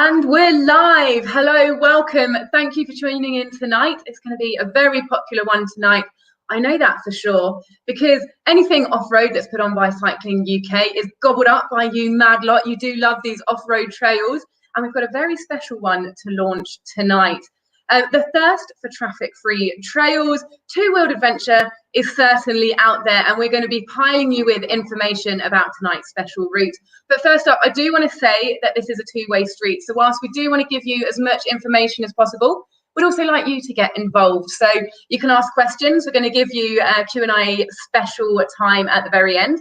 And we're live. Hello, welcome. Thank you for tuning in tonight. It's going to be a very popular one tonight. I know that for sure, because anything off-road that's put on by Cycling UK is gobbled up by you mad lot. You do love these off-road trails, and we've got a very special one to launch tonight. The thirst for traffic-free trails, two-wheeled adventure is certainly out there, and we're going to be piling you with information about tonight's special route. But first up, I do want to say that this is a two-way street. So whilst we do want to give you as much information as possible, we'd also like you to get involved. So you can ask questions. We're going to give you a Q&A special time at the very end.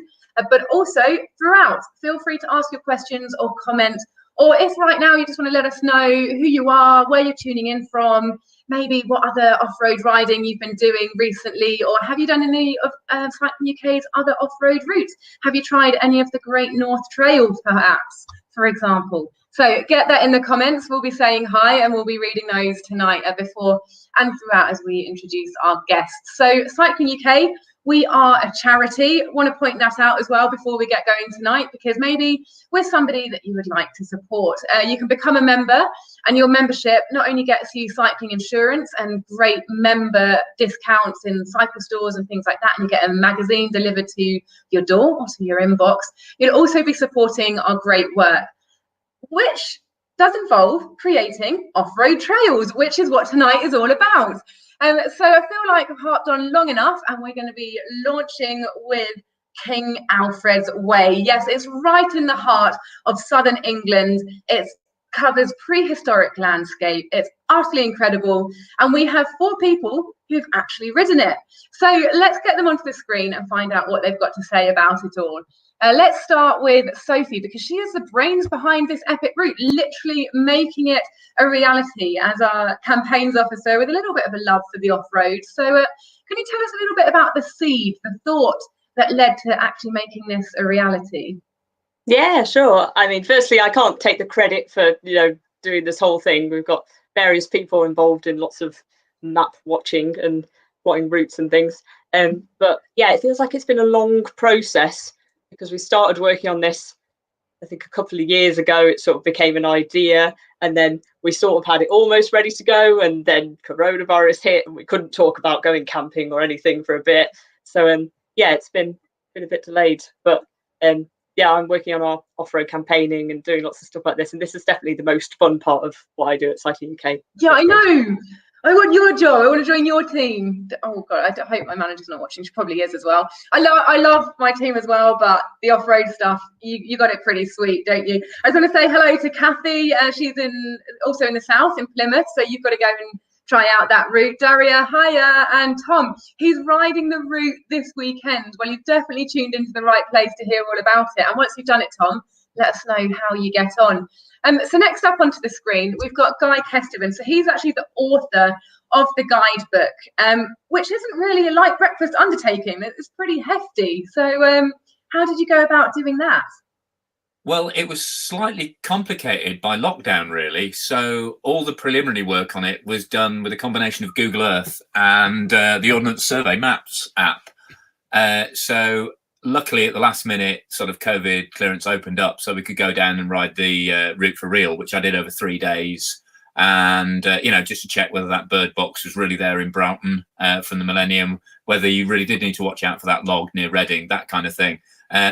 But also throughout, feel free to ask your questions or comment. Or if right now you just want to let us know who you are, where you're tuning in from, maybe what other off-road riding you've been doing recently, or have you done any of Cycling UK's other off-road routes? Have you tried any of the Great North Trails, perhaps, for example? So get that in the comments. We'll be saying hi and we'll be reading those tonight before and throughout as we introduce our guests. So Cycling UK, we are a charity. I want to point that out as well before we get going tonight, because maybe we're somebody that you would like to support. You can become a member, and your membership not only gets you cycling insurance and great member discounts in cycle stores and things like that, and you get a magazine delivered to your door or to your inbox, you'll also be supporting our great work, which does involve creating off-road trails, which is what tonight is all about. So I feel like I've harped on long enough, and we're going to be launching with King Alfred's Way. Yes, it's right in the heart of southern England. It covers prehistoric landscape. It's utterly incredible, and we have 4 people who've actually ridden it. So let's get them onto the screen and find out what they've got to say about it all. Let's start with Sophie, because she is the brains behind this epic route, literally making it a reality as our campaigns officer with a little bit of a love for the off-road. So can you tell us a little bit about the seed, the thought that led to actually making this a reality? Yeah, sure. I mean, firstly, I can't take the credit for, doing this whole thing. We've got various people involved in lots of map watching and plotting routes and things. But yeah, it feels like it's been a long process, because we started working on this, I think, a couple of years ago. It sort of became an idea, and then we sort of had it almost ready to go, and then coronavirus hit and we couldn't talk about going camping or anything for a bit. So yeah, it's been a bit delayed, but yeah, I'm working on our off-road campaigning and doing lots of stuff like this, and this is definitely the most fun part of what I do at Cycling UK. Yeah, I know. I want your job. I want to join your team. Oh God, I hope my manager's not watching. She probably is as well. I love my team as well, but the off-road stuff, you got it pretty sweet, don't you? I was going to say hello to Kathy. She's also in the south in Plymouth, so you've got to go and try out that route. Daria, hiya, and Tom, he's riding the route this weekend. Well, you've definitely tuned into the right place to hear all about it. And once you've done it, Tom, let us know how you get on. So next up onto the screen, we've got Guy Kesteven. So he's actually the author of the guidebook, which isn't really a light breakfast undertaking. It's pretty hefty. So how did you go about doing that? Well, it was slightly complicated by lockdown, really. So all the preliminary work on it was done with a combination of Google Earth and the Ordnance Survey Maps app. So luckily, at the last minute, sort of COVID clearance opened up, so we could go down and ride the route for real, which I did over 3 days. And, just to check whether that bird box was really there in Broughton from the Millennium, whether you really did need to watch out for that log near Reading, that kind of thing.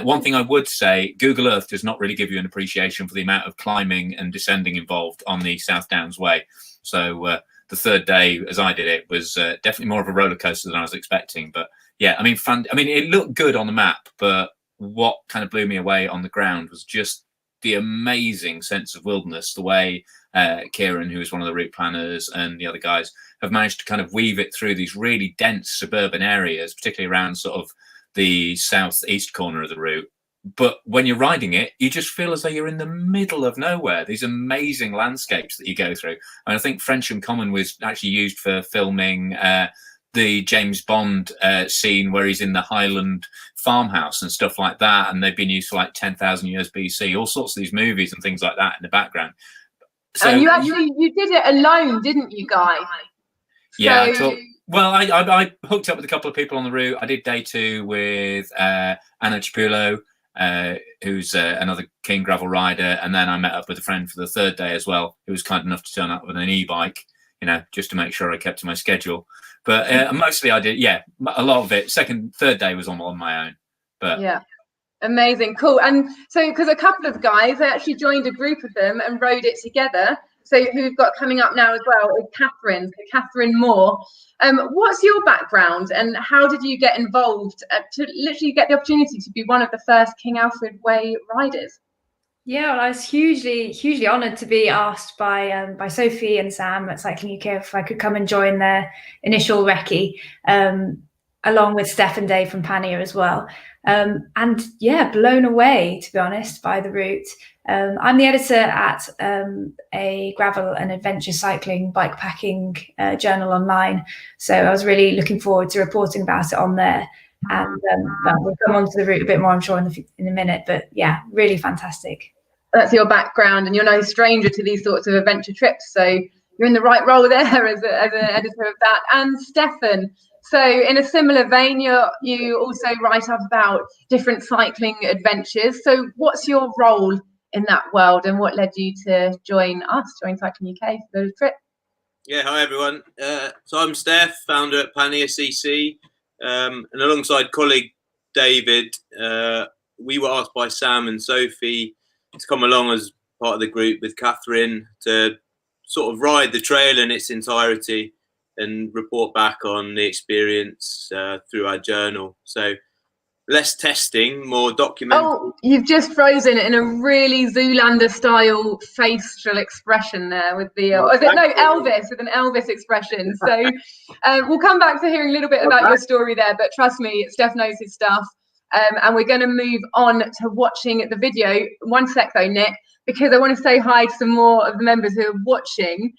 One thing I would say, Google Earth does not really give you an appreciation for the amount of climbing and descending involved on the South Downs Way. So the third day, as I did it, was definitely more of a roller coaster than I was expecting. But yeah, I mean, it looked good on the map, but what kind of blew me away on the ground was just the amazing sense of wilderness, the way Kieran, who is one of the route planners, and the other guys have managed to kind of weave it through these really dense suburban areas, particularly around sort of the southeast corner of the route. But when you're riding it, you just feel as though you're in the middle of nowhere. These amazing landscapes that you go through. And I think Frensham Common was actually used for filming the James Bond scene where he's in the Highland farmhouse and stuff like that. And they've been used for like 10,000 years BC, all sorts of these movies and things like that in the background. So, and you did it alone, didn't you, Guy? Yeah. Well, I hooked up with a couple of people on the route. I did day 2 with Anna Glowinski, who's another keen gravel rider. And then I met up with a friend for the third day as well, who was kind enough to turn up with an e-bike, just to make sure I kept to my schedule. But mostly I did, a lot of it. Third day was on my own. But yeah. Amazing, cool. And so, because a couple of guys, they actually joined a group of them and rode it together. So who we've got coming up now as well is Katherine Moore. What's your background and how did you get involved to literally get the opportunity to be one of the first King Alfred Way riders? Yeah, well, I was hugely honoured to be asked by Sophie and Sam at Cycling UK if I could come and join their initial recce, along with Stef and Dave from Pannier as well. And yeah, blown away, to be honest, by the route. I'm the editor at a gravel and adventure cycling bikepacking journal online. So I was really looking forward to reporting about it on there. And we'll come on to the route a bit more, I'm sure, in a minute. But yeah, really fantastic. That's your background, and you're no stranger to these sorts of adventure trips. So you're in the right role there as an editor of that. And Stefan, so in a similar vein, you also write up about different cycling adventures. So what's your role in that world, and what led you to join Cycling UK for the trip? Yeah, hi everyone. So I'm Stef, founder at Pannier.cc, and alongside colleague David, we were asked by Sam and Sophie to come along as part of the group with Katherine to sort of ride the trail in its entirety and report back on the experience through our journal. So less testing, more documenting. Oh, you've just frozen it in a really Zoolander style facial expression there with the Elvis with an Elvis expression. So we'll come back to hearing a little bit about your story there, but trust me, Steph knows his stuff. And we're going to move on to watching the video. One sec though, Nick, because I want to say hi to some more of the members who are watching,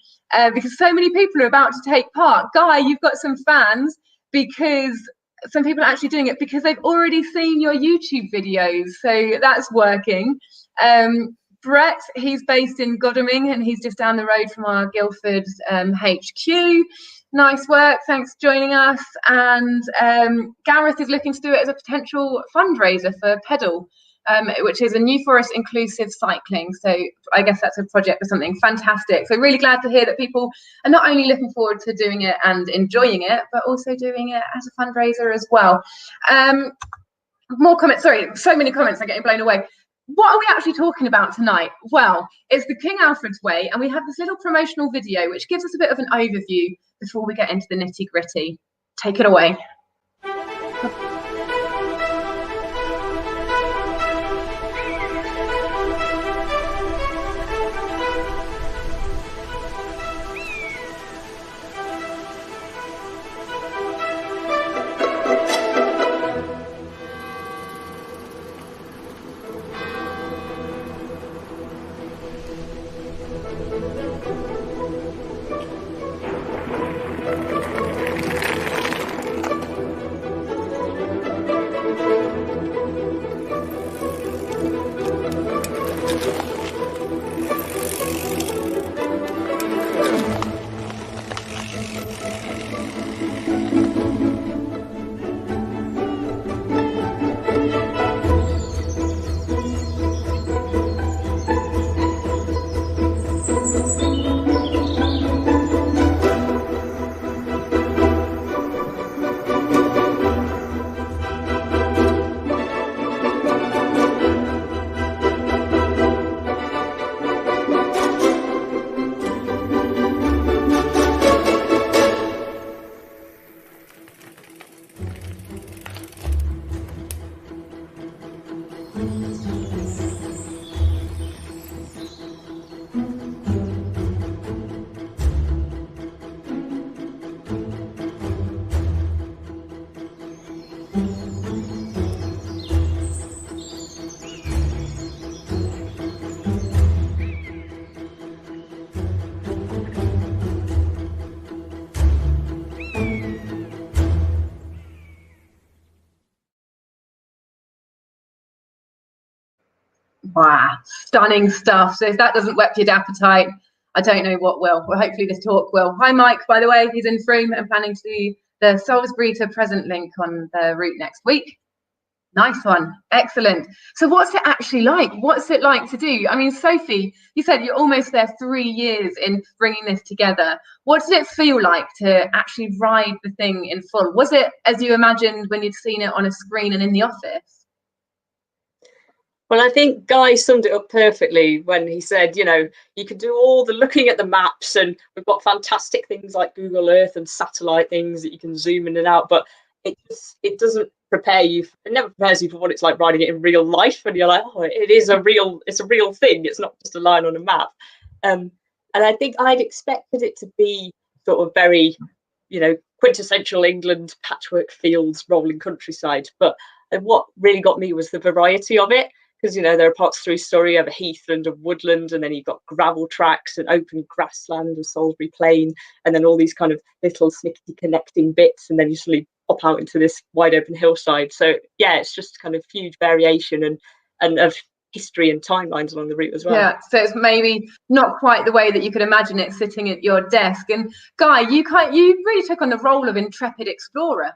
because so many people are about to take part. Guy, you've got some fans, because some people are actually doing it because they've already seen your YouTube videos. So that's working. Brett, he's based in Godalming and he's just down the road from our Guildford HQ. Nice work, thanks for joining us. And Gareth is looking to do it as a potential fundraiser for Pedal, which is a New Forest inclusive cycling. So I guess that's a project for something fantastic. So really glad to hear that people are not only looking forward to doing it and enjoying it, but also doing it as a fundraiser as well. More comments, sorry, so many comments are getting blown away. What are we actually talking about tonight? Well, it's the King Alfred's Way, and we have this little promotional video which gives us a bit of an overview before we get into the nitty-gritty. Take it away. Wow, stunning stuff. So if that doesn't whet your appetite, I don't know what will. Well, hopefully this talk will. Hi, Mike, by the way, he's in Frome and planning to do the Salisbury to Present link on the route next week. Nice one. Excellent. So what's it actually like? What's it like to do? I mean, Sophie, you said you're almost there 3 years in bringing this together. What did it feel like to actually ride the thing in full? Was it as you imagined when you'd seen it on a screen and in the office? Well, I think Guy summed it up perfectly when he said, you know, you can do all the looking at the maps, and we've got fantastic things like Google Earth and satellite things that you can zoom in and out, but it doesn't prepare you. It never prepares you for what it's like riding it in real life. And you're like, oh, it's a real thing. It's not just a line on a map. And I think I'd expected it to be sort of very, you know, quintessential England, patchwork fields, rolling countryside. But what really got me was the variety of it. Because, you know, there are parts through Surrey of a heathland of woodland, and then you've got gravel tracks and open grassland of Salisbury Plain, and then all these kind of little snickety connecting bits, and then you suddenly pop out into this wide open hillside. So yeah, it's just kind of huge variation and of history and timelines along the route as well. Yeah, so it's maybe not quite the way that you could imagine it sitting at your desk. And Guy, you really took on the role of intrepid explorer,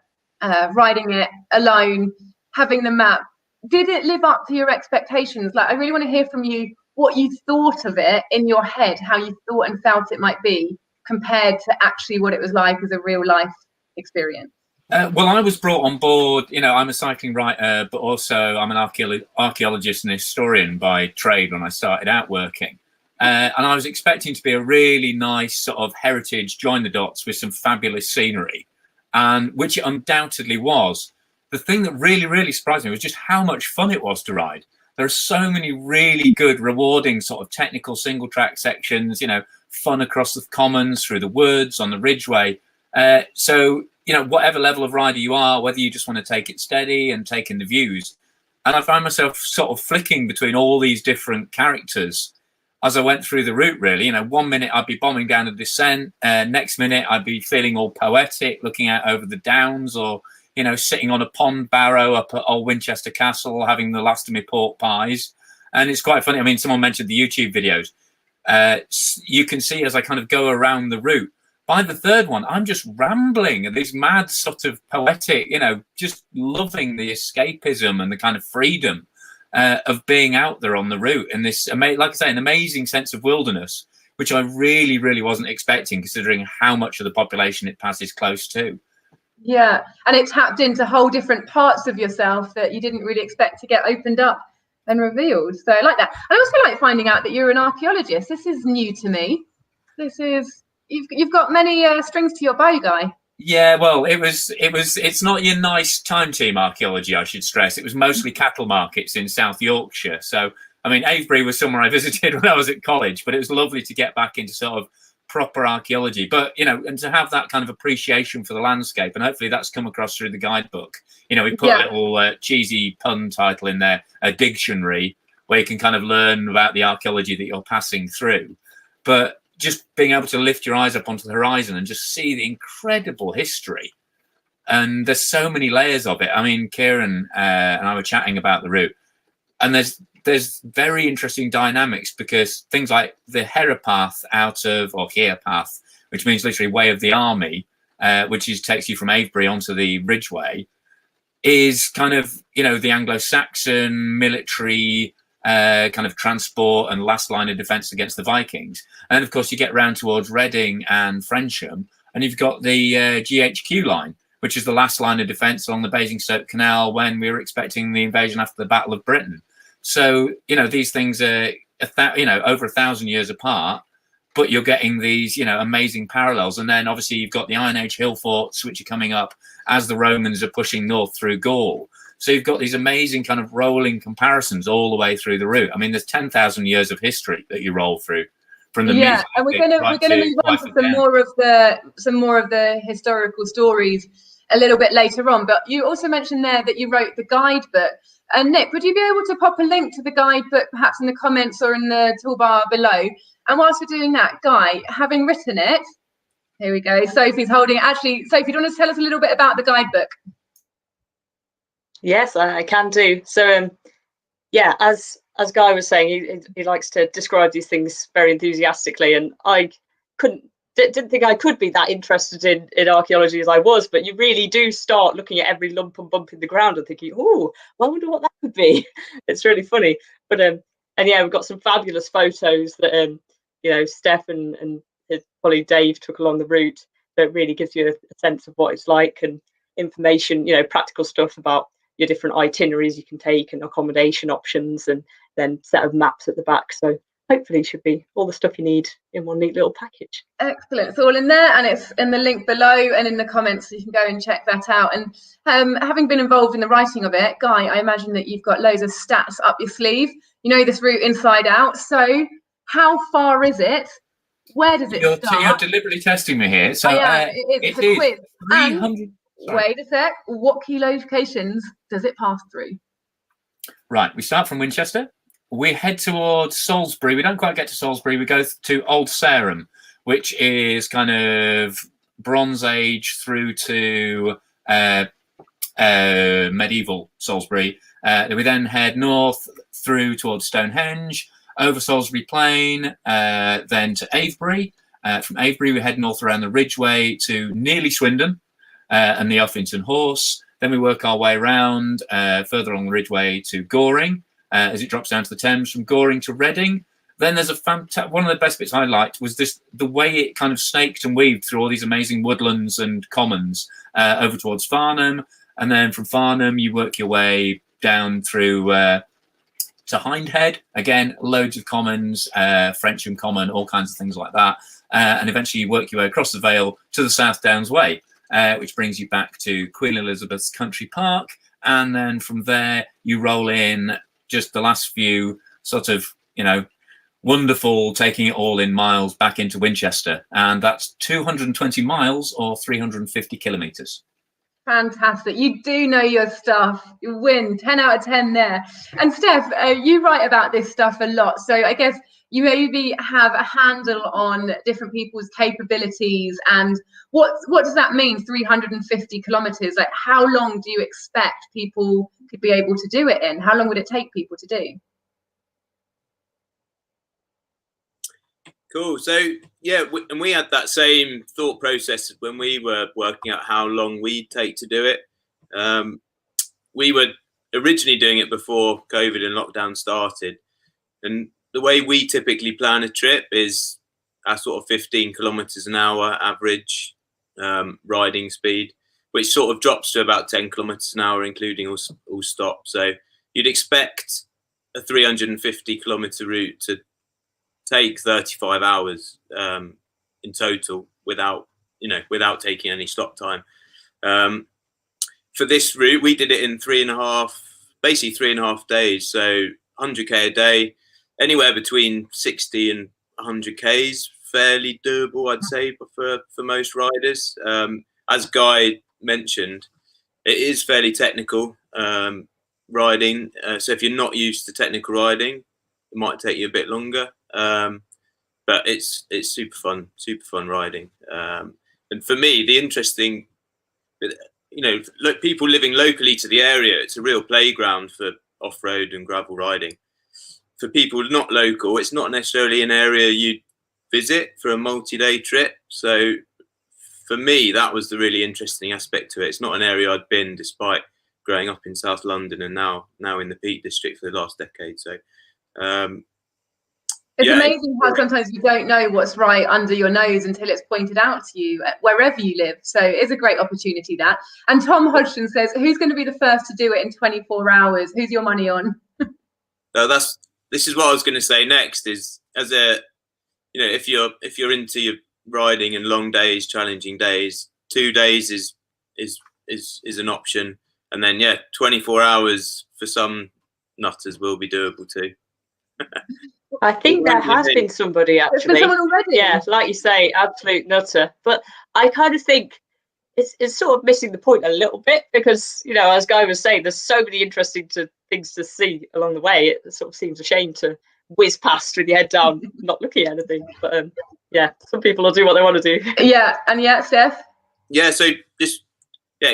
riding it alone, having the map. Did it live up to your expectations? Like, I really want to hear from you what you thought of it in your head, how you thought and felt it might be compared to actually what it was like as a real life experience. Well, I was brought on board, you know, I'm a cycling writer, but also I'm an archaeologist and historian by trade when I started out working. And I was expecting to be a really nice sort of heritage join the dots with some fabulous scenery, and which it undoubtedly was. The thing that really, really surprised me was just how much fun it was to ride. There are so many really good, rewarding sort of technical single track sections, you know, fun across the commons, through the woods, on the Ridgeway. So, you know, whatever level of rider you are, whether you just want to take it steady and take in the views. And I found myself sort of flicking between all these different characters as I went through the route, really. You know, 1 minute I'd be bombing down a descent. Next minute I'd be feeling all poetic, looking out over the downs, or, you know, sitting on a pond barrow up at Old Winchester Castle, having the last of my pork pies. And it's quite funny. I mean, someone mentioned the YouTube videos. You can see as I kind of go around the route, by the third one, I'm just rambling and this mad sort of poetic, you know, just loving the escapism and the kind of freedom of being out there on the route. And this, like I say, an amazing sense of wilderness, which I really, really wasn't expecting, considering how much of the population it passes close to. Yeah, and it tapped into whole different parts of yourself that you didn't really expect to get opened up and revealed. So I like that. I also like finding out that you're an archaeologist. This is new to me. This is, you've got many strings to your bow, Guy. Yeah, well, it's not your nice time team archaeology, I should stress. It was mostly cattle markets in South Yorkshire. So, I mean, Avebury was somewhere I visited when I was at college, but it was lovely to get back into sort of proper archaeology. But, you know, and to have that kind of appreciation for the landscape, and hopefully that's come across through the guidebook. You know, we put a little cheesy pun title in there, a dictionary, where you can kind of learn about the archaeology that you're passing through. But just being able to lift your eyes up onto the horizon and just see the incredible history. And there's so many layers of it. I mean, Kieran and I were chatting about the route, and there's very interesting dynamics, because things like the Hera path or Hera path, which means literally way of the army, which takes you from Avebury onto the Ridgeway, is kind of, you know, the Anglo-Saxon military kind of transport and last line of defense against the Vikings. And of course you get round towards Reading and Frensham, and you've got the GHQ line, which is the last line of defense along the Basingstoke Canal when we were expecting the invasion after the Battle of Britain. So, you know, these things are over 1,000 years apart, but you're getting these, you know, amazing parallels. And then obviously you've got the Iron Age hill forts, which are coming up as the Romans are pushing north through Gaul. So you've got these amazing kind of rolling comparisons all the way through the route. I mean, there's 10,000 years of history that you roll through from the and we're going to move on to some more of the historical stories a little bit later on. But you also mentioned there that you wrote the guidebook. And Nick, would you be able to pop a link to the guidebook perhaps in the comments or in the toolbar below? And whilst we're doing that, Guy, having written it, here we go. Sophie's holding it. Actually, Sophie, do you want to tell us a little bit about the guidebook? Yes, I can do. So, yeah, as Guy was saying, he likes to describe these things very enthusiastically, and I couldn't didn't think I could be that interested in archaeology as I was, but you really do start looking at every lump and bump in the ground and thinking, oh, well, I wonder what that could be. It's really funny. But and yeah, we've got some fabulous photos that Stef and his colleague Dave took along the route that really gives you a sense of what it's like, and information, practical stuff about your different itineraries you can take and accommodation options, and then set of maps at the back. So hopefully should be all the stuff you need in one neat little package. Excellent. It's all in there, and it's in the link below and in the comments, so you can go and check that out. And having been involved in the writing of it, Guy, I imagine that you've got loads of stats up your sleeve. You know this route inside out. So how far is it? Where does it start? You're deliberately testing me here. So it's a quiz. 300. Wait a sec. What key locations does it pass through? Right. We start from Winchester. We head towards Salisbury. We don't quite get to Salisbury. We go to Old Sarum, which is kind of Bronze Age through to medieval Salisbury. We then head north through towards Stonehenge, over Salisbury Plain, then to Avebury. From Avebury, we head north around the Ridgeway to nearly Swindon and the Uffington Horse. Then we work our way around further along the Ridgeway to Goring, as it drops down to the Thames. From Goring to Reading. Then there's one of the best bits I liked was the way it kind of snaked and weaved through all these amazing woodlands and commons over towards Farnham. And then from Farnham, you work your way down through to Hindhead. Again, loads of commons, Frensham Common, all kinds of things like that. And eventually you work your way across the Vale to the South Downs Way, which brings you back to Queen Elizabeth's Country Park. And then from there, you roll in just the last few sort of, wonderful, taking it all in miles back into Winchester. And that's 220 miles or 350 kilometres. Fantastic. You do know your stuff. You win. 10 out of 10 there. And Stef, you write about this stuff a lot. So I guess you maybe have a handle on different people's capabilities. And what does that mean, 350 kilometres? Like, how long do you expect people could be able to do it in? How long would it take people to do? Cool. So yeah, we had that same thought process when we were working out how long we'd take to do it. We were originally doing it before COVID and lockdown started, and the way we typically plan a trip is our sort of 15 kilometers an hour average riding speed, which sort of drops to about 10 kilometers an hour, including all stops. So you'd expect a 350 kilometer route to take 35 hours in total without taking any stop time. For this route, we did it in 3.5 days. So 100k a day, anywhere between 60 and 100k is fairly doable, I'd say, for most riders. As Guy mentioned, it is fairly technical riding. So if you're not used to technical riding, it might take you a bit longer. But it's super fun riding. And for me, the interesting, people living locally to the area, it's a real playground for off-road and gravel riding. For people not local, it's not necessarily an area you'd visit for a multi-day trip. So for me, that was the really interesting aspect to it. It's not an area I'd been, despite growing up in South London and now in the Peak District for the last decade. So it's amazing how sometimes you don't know what's right under your nose until it's pointed out to you wherever you live. So it's a great opportunity, that. And Tom Hodgson says, who's going to be the first to do it in 24 hours? Who's your money on? This is what I was going to say next, is as a, if you're into your riding and long days, challenging days, 2 days is an option. And then, 24 hours for some nutters will be doable too. I think there has been somebody actually. There's been someone already. Yeah, like you say, absolute nutter. But I kind of think it's sort of missing the point a little bit, because, as Guy was saying, there's so many interesting things to see along the way. It sort of seems a shame to whiz past with your head down, not looking at anything. But some people will do what they want to do. Yeah, and Stef? Yeah, so just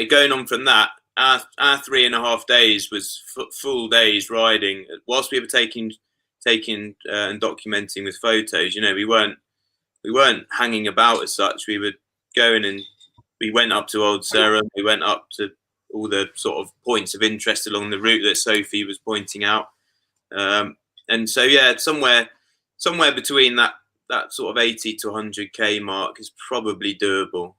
going on from that, our 3.5 days was full days riding. Whilst we were taking and documenting with photos, we weren't we weren't hanging about as such. We were going, and we went up to Old Sarum. We went up to all the sort of points of interest along the route that Sophie was pointing out. And so, yeah, somewhere between that sort of 80 to 100k mark is probably doable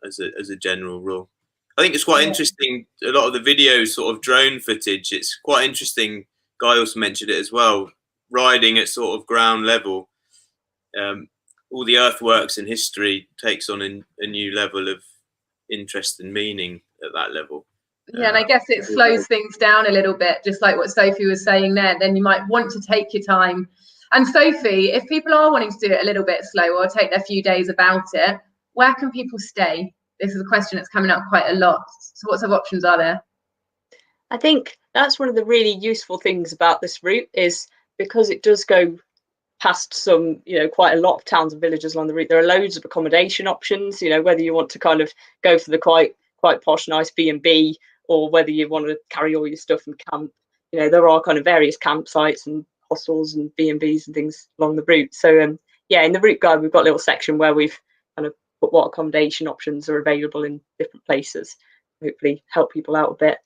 as a general rule. I think it's quite interesting. A lot of the videos, sort of drone footage, it's quite interesting. Guy also mentioned it as well. Riding at sort of ground level, all the earthworks and history takes on a new level of interest and meaning at that level. Yeah, and I guess it slows things down a little bit, just like what Sophie was saying there. Then you might want to take your time. And Sophie, if people are wanting to do it a little bit slower or take their few days about it, where can people stay? This is a question that's coming up quite a lot. So what sort of options are there? I think that's one of the really useful things about this route, is because it does go past some, quite a lot of towns and villages along the route. There are loads of accommodation options, whether you want to kind of go for the quite posh, nice B&B, or whether you want to carry all your stuff and camp. There are kind of various campsites and hostels and B&Bs and things along the route. So in the route guide, we've got a little section where we've kind of put what accommodation options are available in different places, hopefully help people out a bit.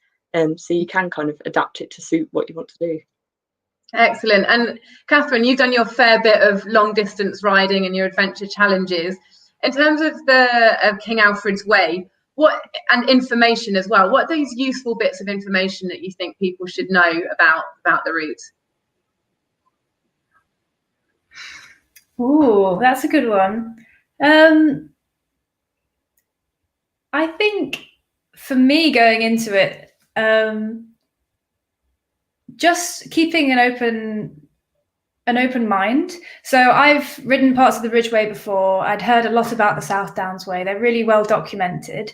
So you can kind of adapt it to suit what you want to do. Excellent. And Katherine, you've done your fair bit of long distance riding and your adventure challenges. In terms of the King Alfred's Way, and information as well, what are these useful bits of information that you think people should know about the route? Oh, that's a good one. I think for me going into it, just keeping an open mind. So I've ridden parts of the Ridgeway before. I'd heard a lot about the South Downs Way. They're really well documented,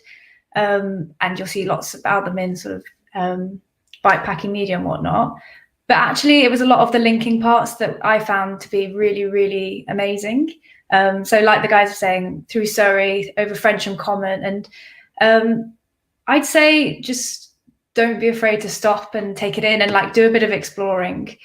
and you'll see lots about them in sort of bikepacking media and whatnot. But actually, it was a lot of the linking parts that I found to be really, really amazing. So like the guys were saying, through Surrey, over Frensham Common, and I'd say just don't be afraid to stop and take it in and like do a bit of exploring.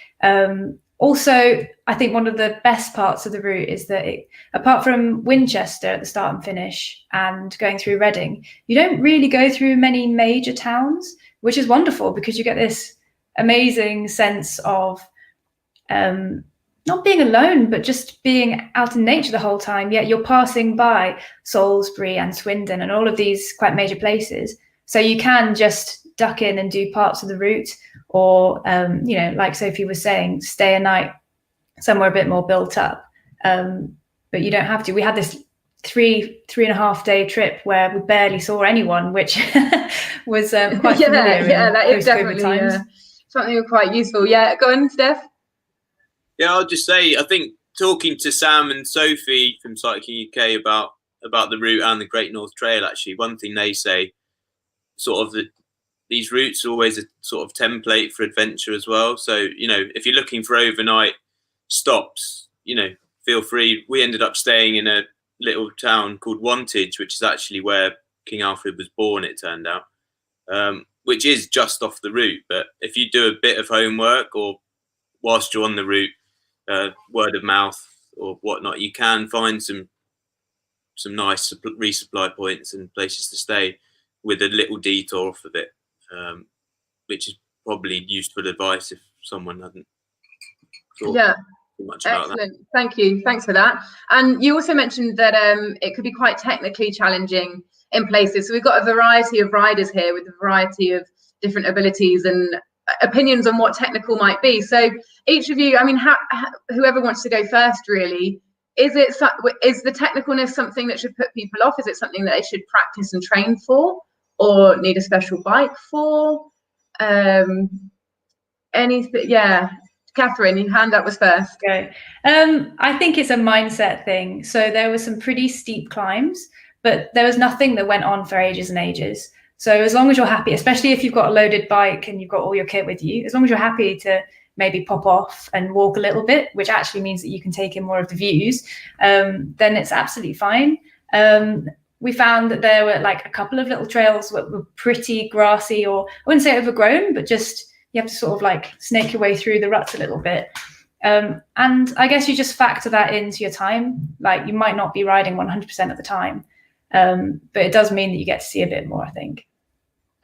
Also, I think one of the best parts of the route is that apart from Winchester at the start and finish and going through Reading, you don't really go through many major towns, which is wonderful because you get this amazing sense of not being alone, but just being out in nature the whole time. Yet you're passing by Salisbury and Swindon and all of these quite major places. So you can just duck in and do parts of the route, or like Sophie was saying, stay a night somewhere a bit more built up, but you don't have to. We had this 3.5 day trip where we barely saw anyone, which was quite familiar. That is definitely something quite useful. Go on, Stef. I'll just say, I think talking to Sam and Sophie from Cycling UK about the route and the Great North Trail, actually, one thing they say, sort of these routes are always a sort of template for adventure as well. So, if you're looking for overnight stops, feel free. We ended up staying in a little town called Wantage, which is actually where King Alfred was born, it turned out, which is just off the route. But if you do a bit of homework, or whilst you're on the route, word of mouth or whatnot, you can find some nice resupply points and places to stay with a little detour off of it, which is probably useful advice if someone hadn't thought too much about that. Excellent. Thank you. Thanks for that. And you also mentioned that it could be quite technically challenging in places. So we've got a variety of riders here with a variety of different abilities and opinions on what technical might be. So each of you, whoever wants to go first, really, is the technicalness something that should put people off? Is it something that they should practice and train for, or need a special bike for? Anything? Katherine, your hand up was first. Okay. I think it's a mindset thing. So there were some pretty steep climbs, but there was nothing that went on for ages and ages. So as long as you're happy, especially if you've got a loaded bike and you've got all your kit with you, as long as you're happy to maybe pop off and walk a little bit, which actually means that you can take in more of the views, then it's absolutely fine. We found that there were like a couple of little trails that were pretty grassy, or I wouldn't say overgrown, but just you have to sort of like snake your way through the ruts a little bit. And I guess you just factor that into your time. Like, you might not be riding 100% of the time, but it does mean that you get to see a bit more, I think.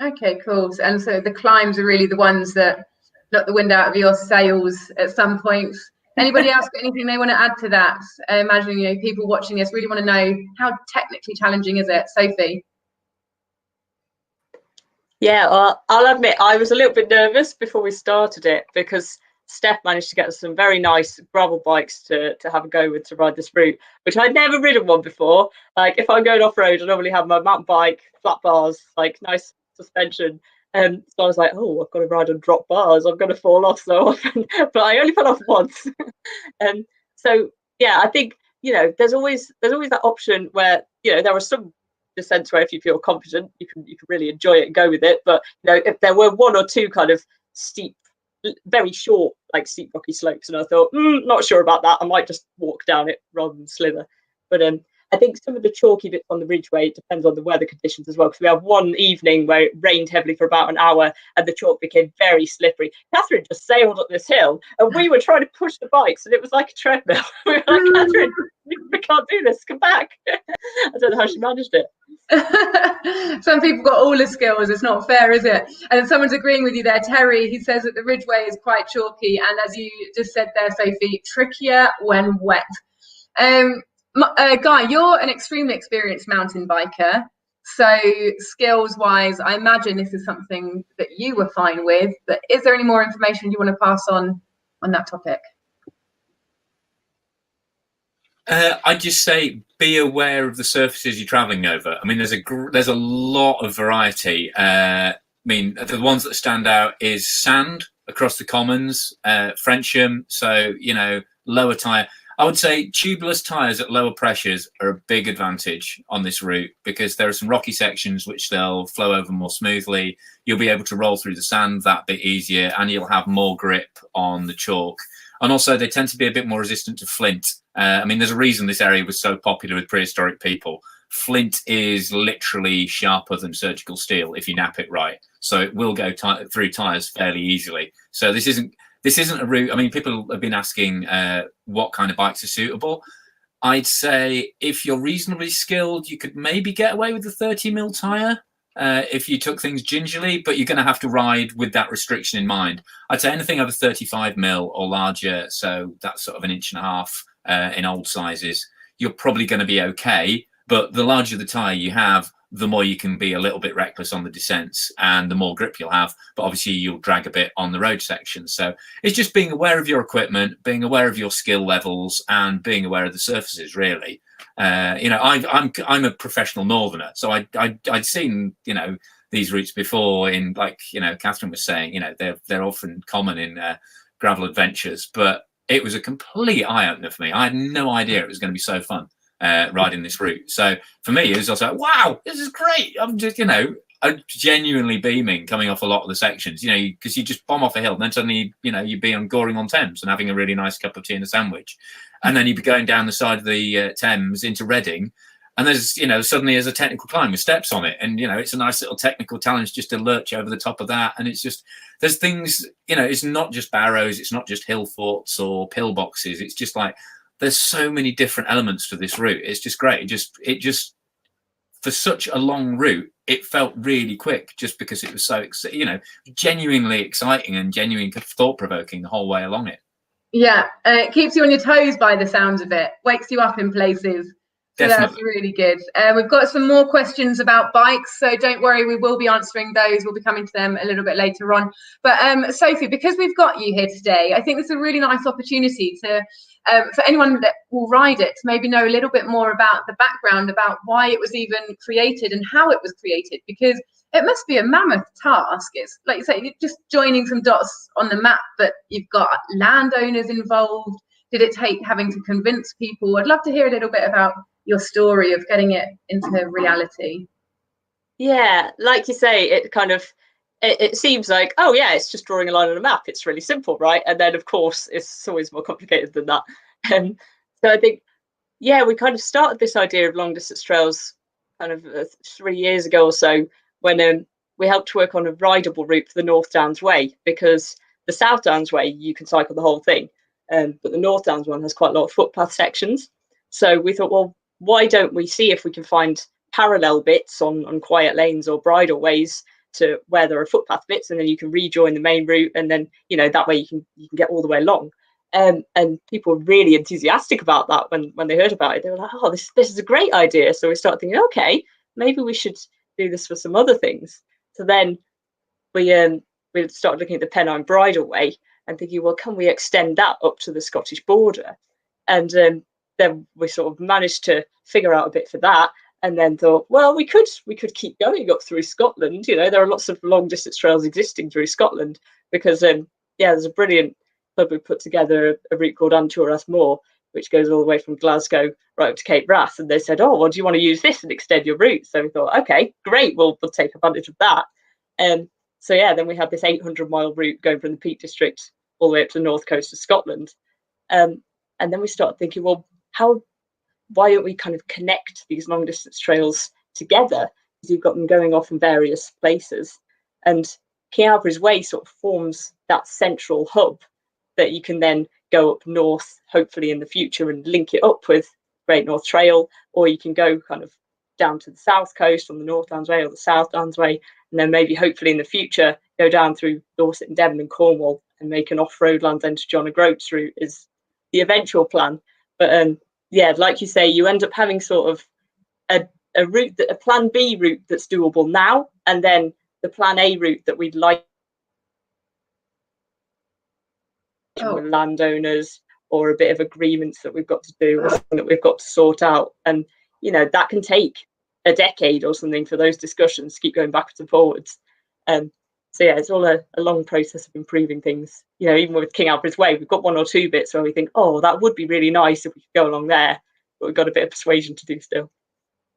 Okay, cool. And so the climbs are really the ones that knock the wind out of your sails at some point. Anybody else got anything they want to add to that? I imagine, people watching this really want to know, how technically challenging is it? Sophie? Yeah, I'll admit I was a little bit nervous before we started it, because Stef managed to get us some very nice gravel bikes to have a go with to ride this route, which I'd never ridden one before. Like, if I'm going off-road, I normally have my mountain bike, flat bars, like nice suspension. So I was like, oh, I've got to ride on drop bars. I'm going to fall off so often. But I only fell off once. So, yeah, I think, there's always that option where, there are some descents where if you feel confident, you can really enjoy it and go with it. But, if there were one or two kind of steep, very short, like steep rocky slopes, and I thought, not sure about that, I might just walk down it rather than slither. But I think some of the chalky bits on the ridgeway, it depends on the weather conditions as well, because we had one evening where it rained heavily for about an hour and the chalk became very slippery. Katherine just sailed up this hill and we were trying to push the bikes and it was like a treadmill. We were like, Katherine, we can't do this, come back. I don't know how she managed it. Some people got all the skills. It's not fair, is it? And someone's agreeing with you there. Terry, he says that the ridgeway is quite chalky, and as you just said there, Sophie, trickier when wet. Guy, you're an extremely experienced mountain biker, so skills wise, I imagine this is something that you were fine with, but is there any more information you want to pass on that topic? I'd just say be aware of the surfaces you're traveling over. I mean, there's a lot of variety. I mean, the ones that stand out is sand across the commons, Frensham, so, lower tyre. I would say tubeless tyres at lower pressures are a big advantage on this route, because there are some rocky sections which they'll flow over more smoothly. You'll be able to roll through the sand that bit easier, and you'll have more grip on the chalk. And also, they tend to be a bit more resistant to flint. I mean, there's a reason this area was so popular with prehistoric people. Flint is literally sharper than surgical steel if you nap it right. So it will go through tyres fairly easily. So this isn't a route. I mean, people have been asking what kind of bikes are suitable. I'd say if you're reasonably skilled, you could maybe get away with the 30mm tyre if you took things gingerly, but you're going to have to ride with that restriction in mind. I'd say anything over 35mm or larger, so that's sort of 1.5 inches in old sizes, you're probably going to be okay. But the larger the tyre you have, the more you can be a little bit reckless on the descents and the more grip you'll have. But obviously you'll drag a bit on the road section. So it's just being aware of your equipment, being aware of your skill levels, and being aware of the surfaces, really. I'm a professional northerner, so I'd seen, these routes before in, like, Katherine was saying, they're often common in gravel adventures, but it was a complete eye-opener for me. I had no idea it was going to be so fun riding this route. So for me, it was also, wow, this is great. I'm just, I'm genuinely beaming coming off a lot of the sections, because you just bomb off a hill and then suddenly, you'd be on Goring-on-Thames and having a really nice cup of tea and a sandwich. And then you'd be going down the side of the Thames into Reading. And there's, suddenly there's a technical climb with steps on it. And, it's a nice little technical challenge just to lurch over the top of that. And it's just, there's things, it's not just barrows, it's not just hill forts or pillboxes. It's just like, there's so many different elements to this route. It's just great. It just for such a long route, it felt really quick just because it was so, genuinely exciting and genuinely thought-provoking the whole way along it. Yeah, it keeps you on your toes by the sounds of it, wakes you up in places. So definitely. That's really good. We've got some more questions about bikes, so don't worry, we will be answering those. We'll be coming to them a little bit later on. But Sophie, because we've got you here today, I think this is a really nice opportunity to, for anyone that will ride it, to maybe know a little bit more about the background, about why it was even created and how it was created, because it must be a mammoth task. It's like you say, you're just joining some dots on the map, but you've got landowners involved. Did it take having to convince people? I'd love to hear a little bit about your story of getting it into reality. Yeah, like you say, it kind of, it seems like, oh yeah, it's just drawing a line on a map. It's really simple, right? And then of course, it's always more complicated than that. So I think, yeah, we kind of started this idea of long distance trails kind of 3 years ago or so, when we helped to work on a rideable route for the North Downs Way, because the South Downs Way, you can cycle the whole thing. but the North Downs one has quite a lot of footpath sections. So we thought, well, why don't we see if we can find parallel bits on quiet lanes or bridle ways to where there are footpath bits, and then you can rejoin the main route, and then that way you can get all the way along. And people were really enthusiastic about that when they heard about it. They were like, oh, this is a great idea. So we started thinking, okay, maybe we should do this for some other things. So then we started looking at the Pennine Bridleway and thinking, well, can we extend that up to the Scottish border? And then we sort of managed to figure out a bit for that, and then thought, well, we could keep going up through Scotland. There are lots of long distance trails existing through Scotland, because there's a brilliant club who put together a route called Anturas Moor, which goes all the way from Glasgow right up to Cape Wrath. And they said, oh, well, do you want to use this and extend your route? So we thought, okay, great, we'll take advantage of that. So then we had this 800-mile route going from the Peak District all the way up to the north coast of Scotland. And then we started thinking, well, why don't we kind of connect these long distance trails together? Because you've got them going off in various places. And King Alfred's Way sort of forms that central hub that you can then go up north, hopefully in the future, and link it up with Great North Trail, or you can go kind of down to the south coast on the North Downs Way or the South Downs Way, and then maybe hopefully in the future go down through Dorset and Devon and Cornwall and make an off-road Land's End to John O'Groats route is the eventual plan. But like you say, you end up having sort of a route, a plan B route that's doable now, and then the plan A route that we'd like with landowners, or a bit of agreements that we've got to do, or something that we've got to sort out. And that can take a decade or something for those discussions to keep going backwards and forwards. So it's all a long process of improving things. Even with King Alfred's Way, we've got one or two bits where we think, oh, that would be really nice if we could go along there, but we've got a bit of persuasion to do still.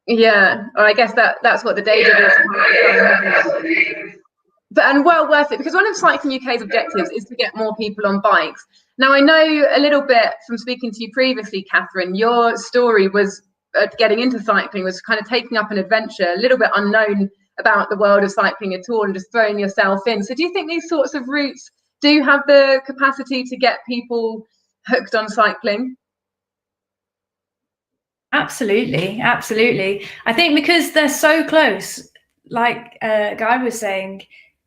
Yeah, or I guess that's what the day job is. And well worth it, because one of Cycling UK's objectives is to get more people on bikes. Now, I know a little bit from speaking to you previously, Katherine, your story was getting into cycling was kind of taking up an adventure, a little bit unknown about the world of cycling at all, and just throwing yourself in. So do you think these sorts of routes do have the capacity to get people hooked on cycling? Absolutely. I think because they're so close, like Guy was saying,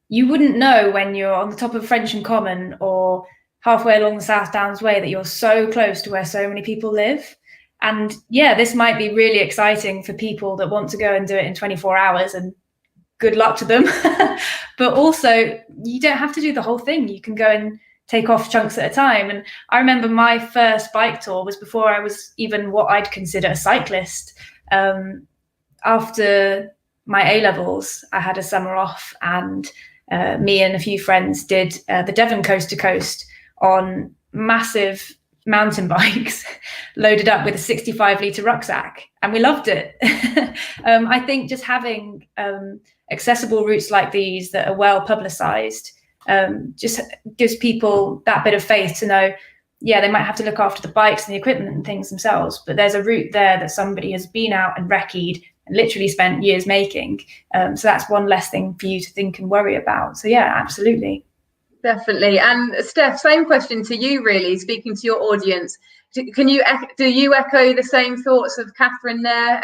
you wouldn't know when you're on the top of Frensham Common or halfway along the South Downs Way that you're so close to where so many people live. And this might be really exciting for people that want to go and do it in 24 hours, and good luck to them. But also, you don't have to do the whole thing. You can go and take off chunks at a time. And I remember my first bike tour was before I was even what I'd consider a cyclist. After my A-levels, I had a summer off, and me and a few friends did the Devon coast to coast on massive mountain bikes loaded up with a 65-litre rucksack, and we loved it. I think just having accessible routes like these that are well publicised just gives people that bit of faith to know, they might have to look after the bikes and the equipment and things themselves, but there's a route there that somebody has been out and recce'd and literally spent years making. So that's one less thing for you to think and worry about. So absolutely. Definitely. And Steph, same question to you, really, speaking to your audience. Do you echo the same thoughts of Katherine there?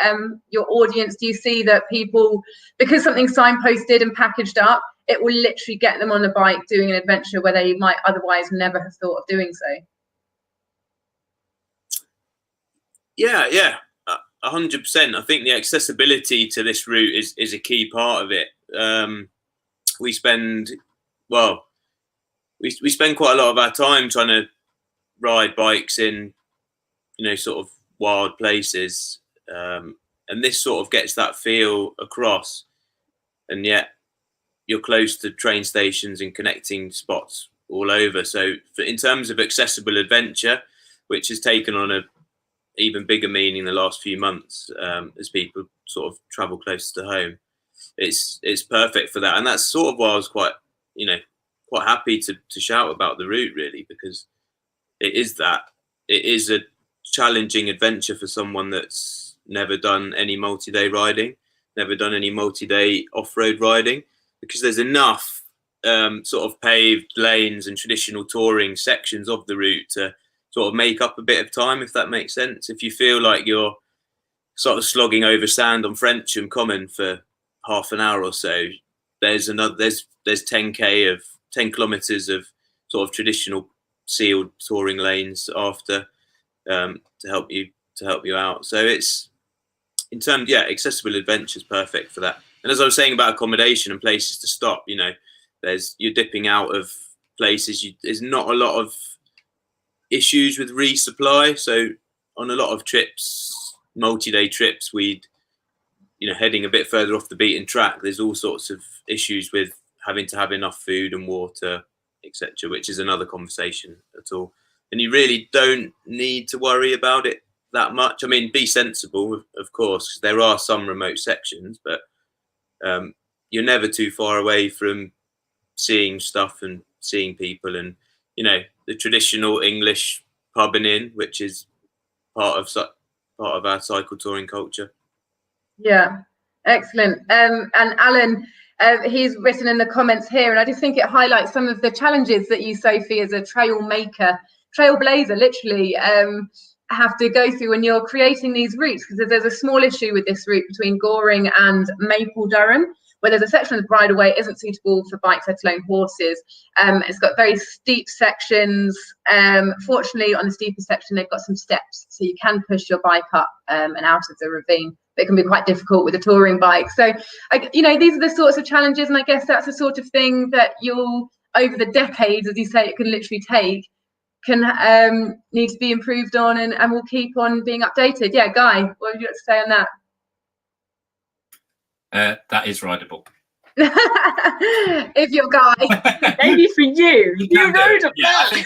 Your audience, do you see that people, because something's signposted and packaged up, it will literally get them on a bike doing an adventure where they might otherwise never have thought of doing so? Yeah, 100%. I think the accessibility to this route is a key part of it. We spend quite a lot of our time trying to ride bikes in, sort of wild places. And this sort of gets that feel across. And yet you're close to train stations and connecting spots all over. So in terms of accessible adventure, which has taken on a even bigger meaning the last few months, as people sort of travel closer to home, it's perfect for that. And that's sort of why I was quite happy to shout about the route, really, because it is a challenging adventure for someone that's never done any multi-day riding, never done any multi-day off-road riding, because there's enough sort of paved lanes and traditional touring sections of the route to sort of make up a bit of time, if that makes sense. If you feel like you're sort of slogging over sand on Frensham Common for half an hour or so, there's 10 kilometers of sort of traditional sealed touring lanes after, to help you out. So it's, in terms, accessible adventure is perfect for that. And as I was saying about accommodation and places to stop, you know, you're dipping out of places. There's not a lot of issues with resupply. So on a lot of trips, multi-day trips, heading a bit further off the beaten track, there's all sorts of issues with having to have enough food and water, etc., which is another conversation at all. And you really don't need to worry about it that much. I mean, be sensible, of course, 'cause there are some remote sections, but you're never too far away from seeing stuff and seeing people, and, you know, the traditional English pub and inn, which is part of our cycle touring culture. Yeah, excellent. And Alan, he's written in the comments here, and I just think it highlights some of the challenges that you, Sophie, as a trailblazer, literally, have to go through when you're creating these routes, because there's a small issue with this route between Goring and Maple Durham, where there's a section of the bridleway isn't suitable for bikes, let alone horses. It's got very steep sections. Fortunately, on the steeper section, they've got some steps, so you can push your bike up and out of the ravine. But it can be quite difficult with a touring bike. So, these are the sorts of challenges, and I guess that's the sort of thing that you'll, over the decades, as you say, it can literally take, can need to be improved on, and will keep on being updated. Yeah, Guy, what would you have to say on that? That is rideable. If you're Guy. Maybe for you. You rode a I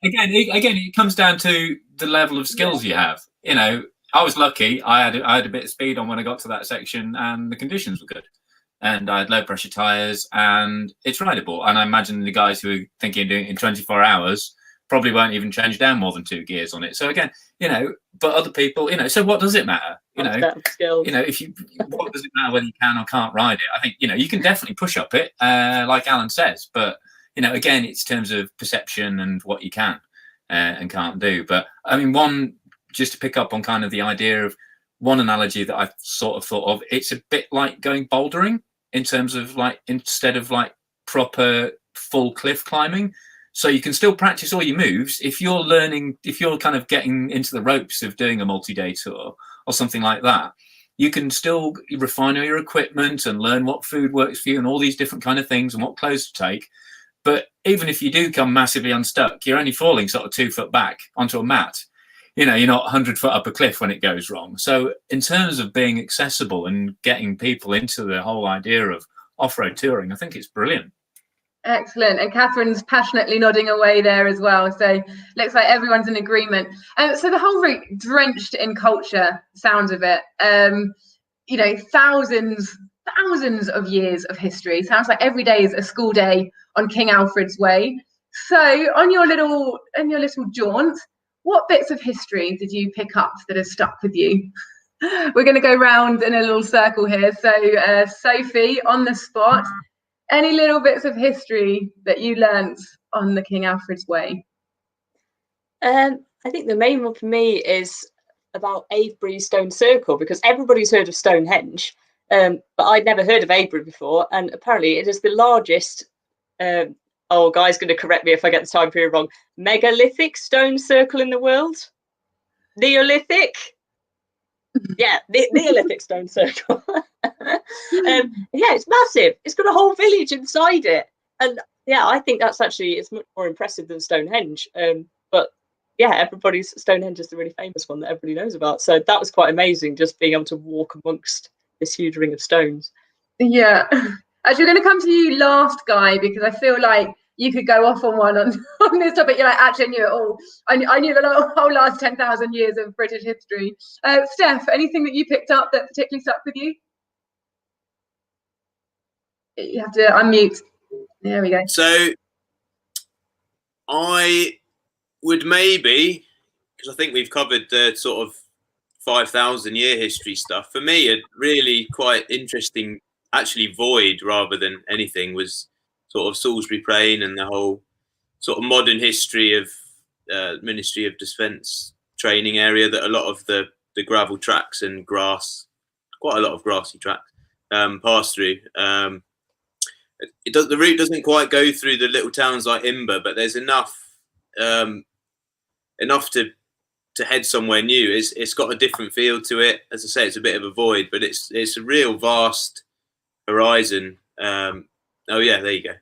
think again, it comes down to the level of skills you have. You know, I was lucky. I had a bit of speed on when I got to that section, and the conditions were good. And I had low pressure tyres, and it's rideable. And I imagine the guys who are thinking of doing it in 24 hours probably won't even change down more than 2 gears on it. So again, but other people, so what does it matter? What does it matter whether you can or can't ride it? I think, you can definitely push up it, like Alan says, but, again, it's terms of perception and what you can and can't do. But I mean, just to pick up on kind of the idea of one analogy that I've sort of thought of, it's a bit like going bouldering in terms of instead of proper full cliff climbing. So you can still practice all your moves. If you're kind of getting into the ropes of doing a multi-day tour or something like that, you can still refine all your equipment and learn what food works for you and all these different kind of things and what clothes to take. But even if you do come massively unstuck, you're only falling sort of 2 foot back onto a mat. You're not 100 foot up a cliff when it goes wrong. So in terms of being accessible and getting people into the whole idea of off-road touring, I think it's brilliant. Excellent. And Catherine's passionately nodding away there as well. So looks like everyone's in agreement. So the whole route drenched in culture, sounds of it. Thousands of years of history. Sounds like every day is a school day on King Alfred's Way. So on your little jaunt, what bits of history did you pick up that have stuck with you? We're going to go round in a little circle here. So Sophie, on the spot, any little bits of history that you learnt on the King Alfred's Way? I think the main one for me is about Avebury Stone Circle, because everybody's heard of Stonehenge, but I'd never heard of Avebury before, and apparently it is the largest, Guy's going to correct me if I get the time period wrong, megalithic stone circle in the world? Neolithic? Yeah, the Neolithic stone circle. It's massive. It's got a whole village inside it, and I think that's it's much more impressive than Stonehenge. But Stonehenge is the really famous one that everybody knows about. So that was quite amazing, just being able to walk amongst this huge ring of stones. Yeah, actually, we're going to come to you last, Guy, because I feel like you could go off on one on this topic. You're like, actually, I knew it all. I knew the whole last 10,000 years of British history. Steph, anything that you picked up that particularly stuck with you? You have to unmute. There we go. So I would maybe, because I think we've covered the sort of 5,000 year history stuff. For me, a really quite interesting, actually void rather than anything, was sort of Salisbury Plain and the whole sort of modern history of Ministry of Defence training area that a lot of the gravel tracks and grass, quite a lot of grassy tracks, pass through. The route doesn't quite go through the little towns like Imber, but there's enough to head somewhere new. It's got a different feel to it. As I say, it's a bit of a void, but it's a real vast horizon. Oh yeah, there you go.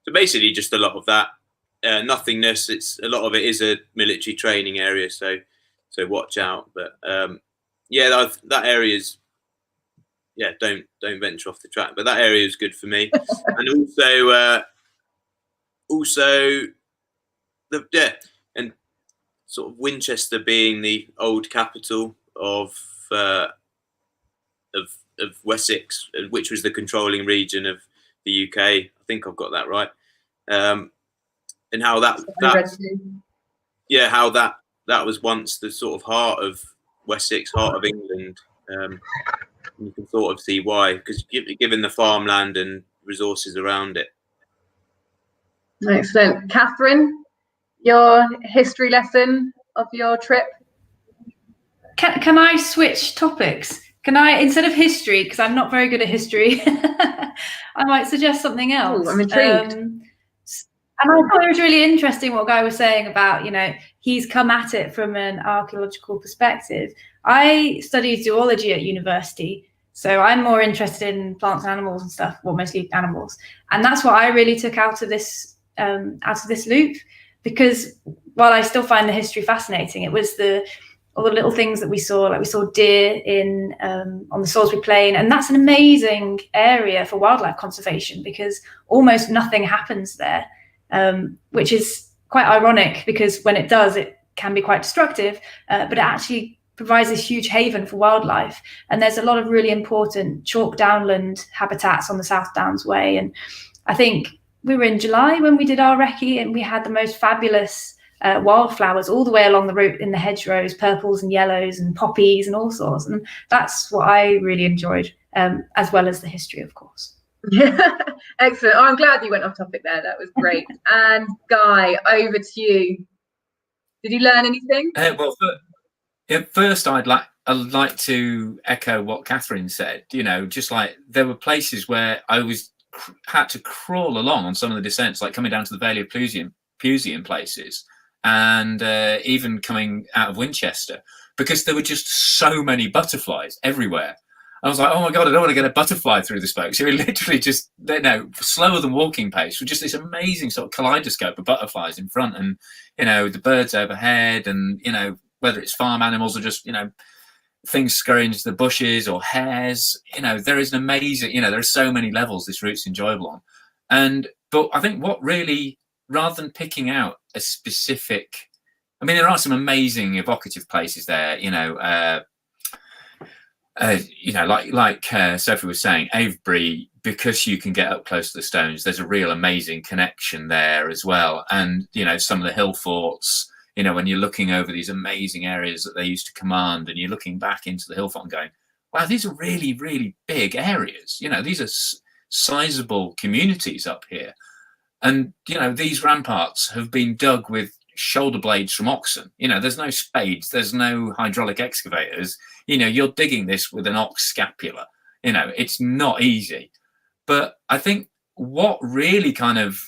So basically, just a lot of that nothingness. It's a lot of it is a military training area, so watch out. But yeah, that area is. Yeah, don't venture off the track. But that area is good for me, and also and sort of Winchester being the old capital of Wessex, which was the controlling region of the UK. I think I've got that right. And how that was once the sort of heart of Wessex, heart of England. You can sort of see why, because given the farmland and resources around it. Excellent. Katherine, your history lesson of your trip? Can I switch topics? Can I, instead of history, because I'm not very good at history, I might suggest something else. Ooh, I'm intrigued. And I thought it was really interesting what Guy was saying about, he's come at it from an archaeological perspective. I studied zoology at university, so I'm more interested in plants and animals and stuff, well, mostly animals. And that's what I really took out of this loop, because while I still find the history fascinating, it was all the little things that we saw, like we saw deer on the Salisbury Plain, and that's an amazing area for wildlife conservation because almost nothing happens there, which is quite ironic because when it does, it can be quite destructive, but it actually provides this huge haven for wildlife. And there's a lot of really important chalk downland habitats on the South Downs Way. And I think we were in July when we did our recce, and we had the most fabulous wildflowers all the way along the route in the hedgerows, purples and yellows and poppies and all sorts. And that's what I really enjoyed, as well as the history, of course. Yeah, excellent. Oh, I'm glad you went off topic there. That was great. And Guy, over to you. Did you learn anything? Well, at first, I'd like to echo what Katherine said. Just like there were places where I had to crawl along on some of the descents, like coming down to the Valley of Pewsey places, and even coming out of Winchester, because there were just so many butterflies everywhere. I was like, oh my God, I don't want to get a butterfly through the spokes. So we literally just, slower than walking pace, with just this amazing sort of kaleidoscope of butterflies in front, and, the birds overhead, and, whether it's farm animals or just, things scurrying into the bushes or hares, there is an amazing, there are so many levels this route's enjoyable on. But I think what really, rather than picking out a specific, there are some amazing evocative places there, like Sophie was saying, Avebury, because you can get up close to the stones, there's a real amazing connection there as well. And, some of the hill forts, when you're looking over these amazing areas that they used to command, and you're looking back into the hill fort and going, wow, these are really, really big areas. These are sizable communities up here. And, these ramparts have been dug with shoulder blades from oxen. There's no spades, there's no hydraulic excavators. You're digging this with an ox scapula. It's not easy. But I think what really kind of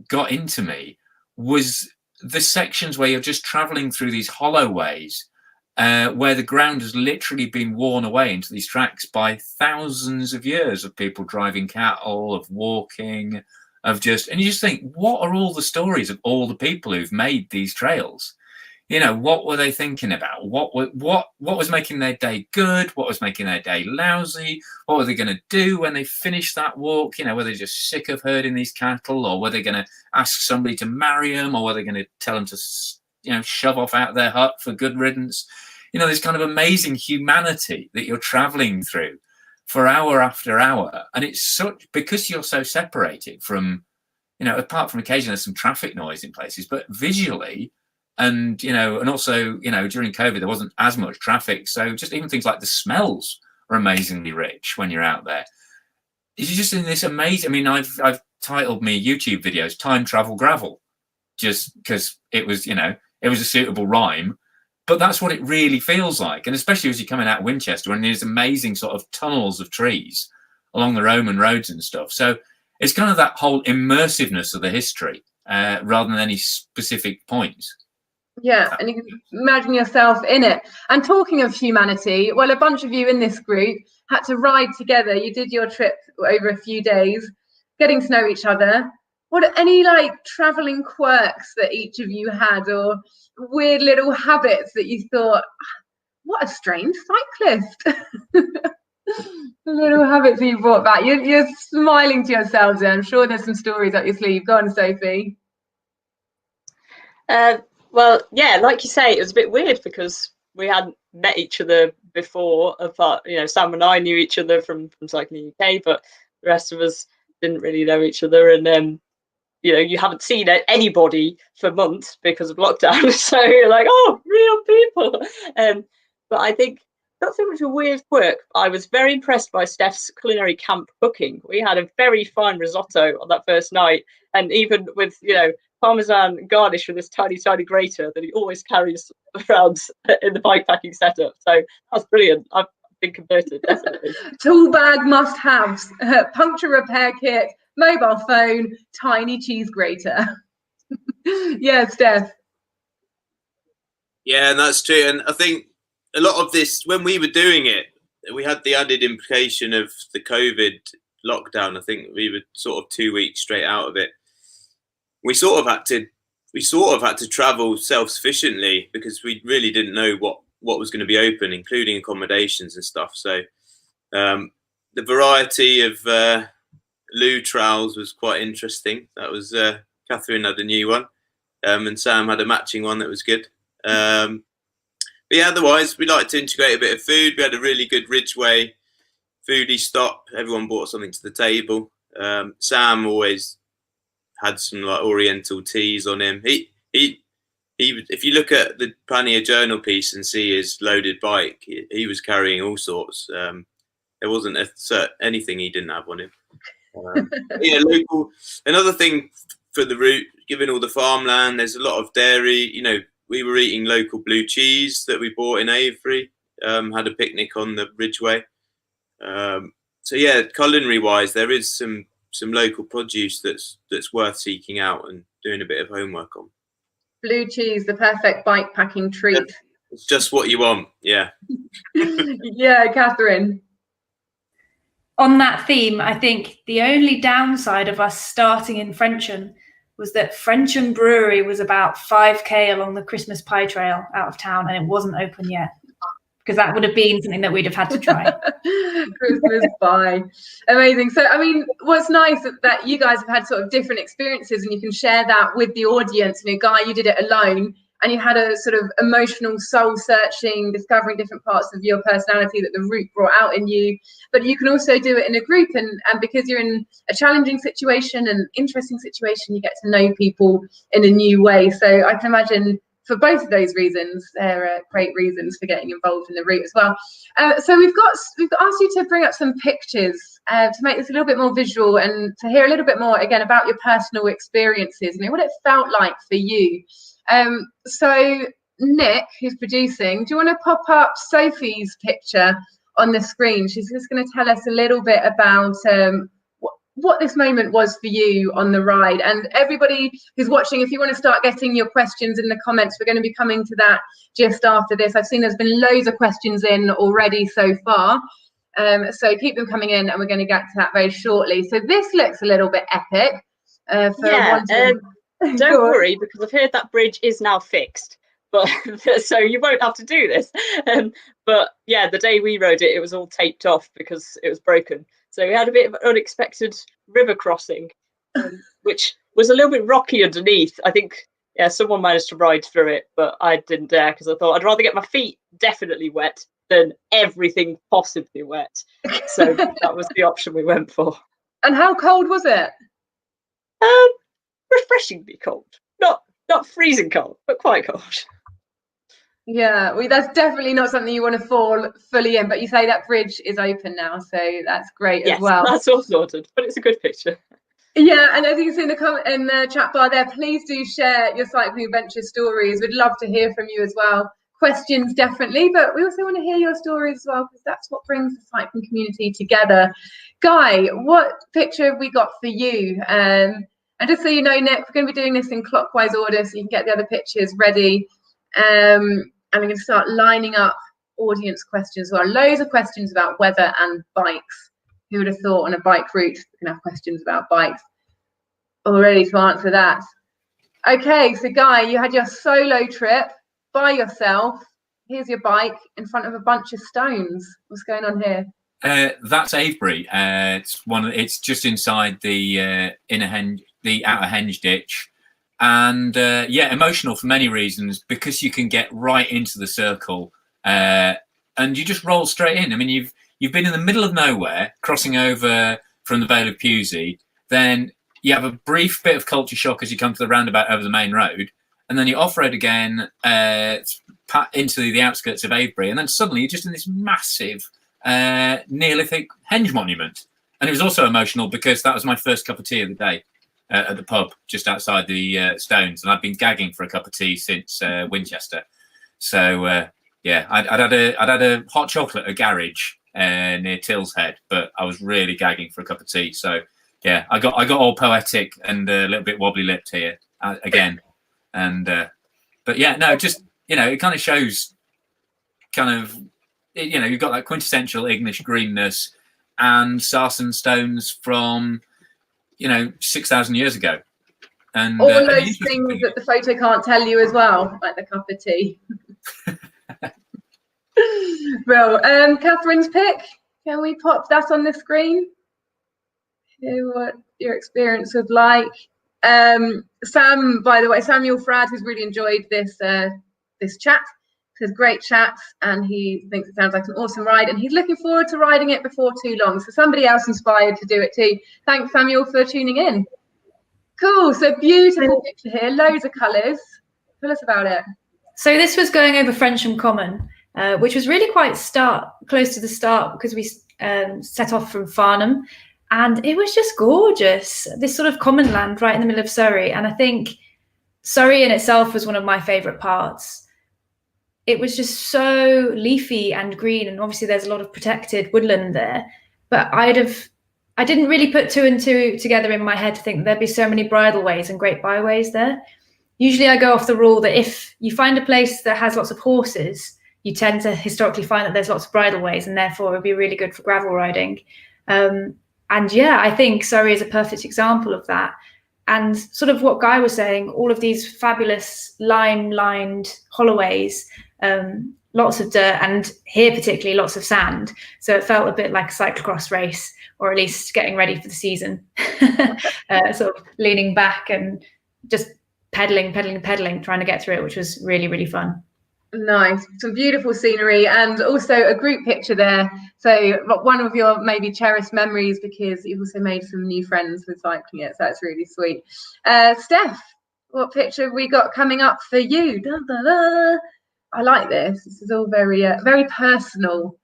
got into me was the sections where you're just traveling through these hollow ways, where the ground has literally been worn away into these tracks by thousands of years of people driving cattle, of walking, and you just think, what are all the stories of all the people who've made these trails? What were they thinking about? What was making their day good? What was making their day lousy? What were they going to do when they finished that walk? Were they just sick of herding these cattle, or were they going to ask somebody to marry them, or were they going to tell them to, shove off out their hut for good riddance? This kind of amazing humanity that you're traveling through for hour after hour. And it's because you're so separated from, apart from occasionally there's some traffic noise in places, but visually, and also during COVID there wasn't as much traffic, so just even things like the smells are amazingly rich when you're out there. You're just in this amazing, I've titled me YouTube videos Time Travel Gravel, just because it was it was a suitable rhyme. But that's what it really feels like. And especially as you're coming out of Winchester and there's amazing sort of tunnels of trees along the Roman roads and stuff. So it's kind of that whole immersiveness of the history rather than any specific points. Yeah, and you can imagine yourself in it. And talking of humanity, well, a bunch of you in this group had to ride together. You did your trip over a few days, getting to know each other. What are any like traveling quirks that each of you had, or weird little habits that you thought, what a strange cyclist? Little habits that you brought back. You're smiling to yourselves there. I'm sure there's some stories up your sleeve. Go on, Sophie. Well, yeah, like you say, it was a bit weird because we hadn't met each other before. Apart, Sam and I knew each other from Cycling UK, but the rest of us didn't really know each other. And you haven't seen anybody for months because of lockdown. So you're like, oh, real people. But I think not so much a weird quirk. I was very impressed by Stef's culinary camp cooking. We had a very fine risotto on that first night. And even with, Parmesan garnish with this tiny, tiny grater that he always carries around in the bikepacking setup. So that's brilliant. I've been converted, definitely. Tool bag must-haves, puncture repair kit, mobile phone, tiny cheese grater. Yeah, Stef. Yeah, and that's true. And I think a lot of this, when we were doing it, we had the added implication of the COVID lockdown. I think we were sort of 2 weeks straight out of it. We sort of had to travel self-sufficiently because we really didn't know what was going to be open, including accommodations and stuff. So the variety of loo trowels was quite interesting. That was Katherine had a new one, and Sam had a matching one that was good. But yeah, otherwise we like to integrate a bit of food. We had a really good Ridgeway foodie stop. Everyone brought something to the table. Sam always had some like Oriental teas on him. He if you look at the Pannier journal piece and see his loaded bike, he was carrying all sorts. There wasn't anything he didn't have on him. Yeah, local. Another thing for the route, given all the farmland, there's a lot of dairy. We were eating local blue cheese that we bought in Avery. Had a picnic on the Ridgeway. So yeah, culinary wise, there is some local produce that's worth seeking out and doing a bit of homework on. Blue cheese, the perfect bikepacking treat. Yeah, it's just what you want. Yeah. Yeah, Katherine. On that theme, I think the only downside of us starting in Frensham was that Frensham Brewery was about 5k along the Christmas pie trail out of town, and it wasn't open yet, because that would have been something that we'd have had to try. Christmas pie. Amazing. So, I mean, what's nice that you guys have had sort of different experiences and you can share that with the audience. Guy, you did it alone and you had a sort of emotional soul searching, discovering different parts of your personality that the route brought out in you. But you can also do it in a group, and because you're in a challenging situation and interesting situation, you get to know people in a new way. So I can imagine for both of those reasons, there are great reasons for getting involved in the route as well. So we've asked you to bring up some pictures to make this a little bit more visual and to hear a little bit more again about your personal experiences and what it felt like for you. So Nick, who's producing, do you want to pop up Sophie's picture on the screen? She's just going to tell us a little bit about what this moment was for you on the ride. And everybody who's watching, if you want to start getting your questions in the comments, we're going to be coming to that just after this. I've seen there's been loads of questions in already so far. So keep them coming in and we're going to get to that very shortly. So this looks a little bit epic. Don't worry, because I've heard that bridge is now fixed. But so you won't have to do this. But yeah, the day we rode it, it was all taped off because it was broken. So we had a bit of an unexpected river crossing, which was a little bit rocky underneath. I think, yeah, someone managed to ride through it, but I didn't dare because I thought I'd rather get my feet definitely wet than everything possibly wet. So that was the option we went for. And how cold was it? Refreshingly cold. Not freezing cold, but quite cold. Yeah, that's definitely not something you want to fall fully in, but you say that bridge is open now, so that's great as well. That's all sorted, but it's a good picture. Yeah, and as you can see in the chat bar there, please do share your cycling adventure stories. We'd love to hear from you as well. Questions definitely, but we also want to hear your stories as well, because that's what brings the cycling community together. Guy, what picture have we got for you? And just so you know, Nick, we're going to be doing this in clockwise order so you can get the other pictures ready. And we're going to start lining up audience questions as well. Loads of questions about weather and bikes. Who would have thought on a bike route we can have questions about bikes? All ready to answer that. Okay, so Guy, you had your solo trip by yourself. Here's your bike in front of a bunch of stones. What's going on here? That's Avebury. It's just inside the outer henge ditch, and yeah, emotional for many reasons, because you can get right into the circle, and you just roll straight in. I mean, you've been in the middle of nowhere, crossing over from the Vale of Pewsey, then you have a brief bit of culture shock as you come to the roundabout over the main road, and then you off-road again into the outskirts of Avebury, and then suddenly you're just in this massive Neolithic henge monument. And it was also emotional because that was my first cup of tea of the day at the pub just outside the Stones, and I've been gagging for a cup of tea since Winchester. So yeah, I'd had a hot chocolate at Garage near Till's Head, but I was really gagging for a cup of tea. So yeah, I got all poetic and a little bit wobbly lipped here again. And but yeah, no, just, you know, it kind of shows kind of, you know, you've got that quintessential English greenness and Sarsen stones from, you know, 6,000 years ago. And all those things that the photo can't tell you as well, like the cup of tea. Well, Catherine's pick. Can we pop that on the screen? Hear what your experience was like. Sam, by the way, Samuel Frad, who's really enjoyed this this chat, says great chat, and he thinks it sounds like an awesome ride, and he's looking forward to riding it before too long. So somebody else inspired to do it too. Thanks, Samuel, for tuning in. Cool. So beautiful picture here, loads of colours. Tell us about it. So this was going over Frensham Common, which was really quite close to the start, because we set off from Farnham, and it was just gorgeous. This sort of common land right in the middle of Surrey, and I think Surrey in itself was one of my favourite parts. It was just so leafy and green, and obviously there's a lot of protected woodland there. But I didn't really put two and two together in my head to think there'd be so many bridleways and great byways there. Usually I go off the rule that if you find a place that has lots of horses, you tend to historically find that there's lots of bridleways, and therefore it would be really good for gravel riding. And yeah, I think Surrey is a perfect example of that. And sort of what Guy was saying, all of these fabulous lime-lined holloways, lots of dirt, and here particularly lots of sand. So it felt a bit like a cyclocross race, or at least getting ready for the season. Sort of leaning back and just pedaling, trying to get through it, which was really, really fun. Nice, some beautiful scenery, and also a group picture there. So one of your maybe cherished memories, because you've also made some new friends with cycling it. So that's really sweet. Steph, what picture have we got coming up for you? Da, da, da. I like this. This is all very, very personal.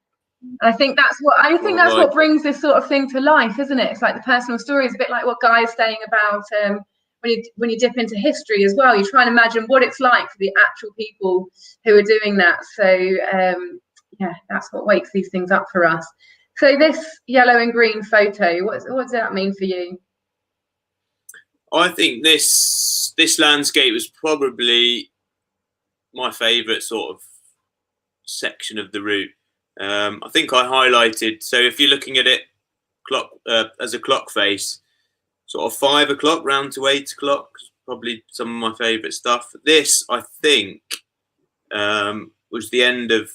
I think that's what brings this sort of thing to life, isn't it? It's like the personal story. It's a bit like what Guy is saying about when you dip into history as well. You try and imagine what it's like for the actual people who are doing that. So yeah, that's what wakes these things up for us. So this yellow and green photo, what does that mean for you? I think this landscape was probably my favourite sort of section of the route. I think I highlighted, so if you're looking at it as a clock face, sort of 5 o'clock round to 8 o'clock, probably some of my favourite stuff. This, I think, was the end of,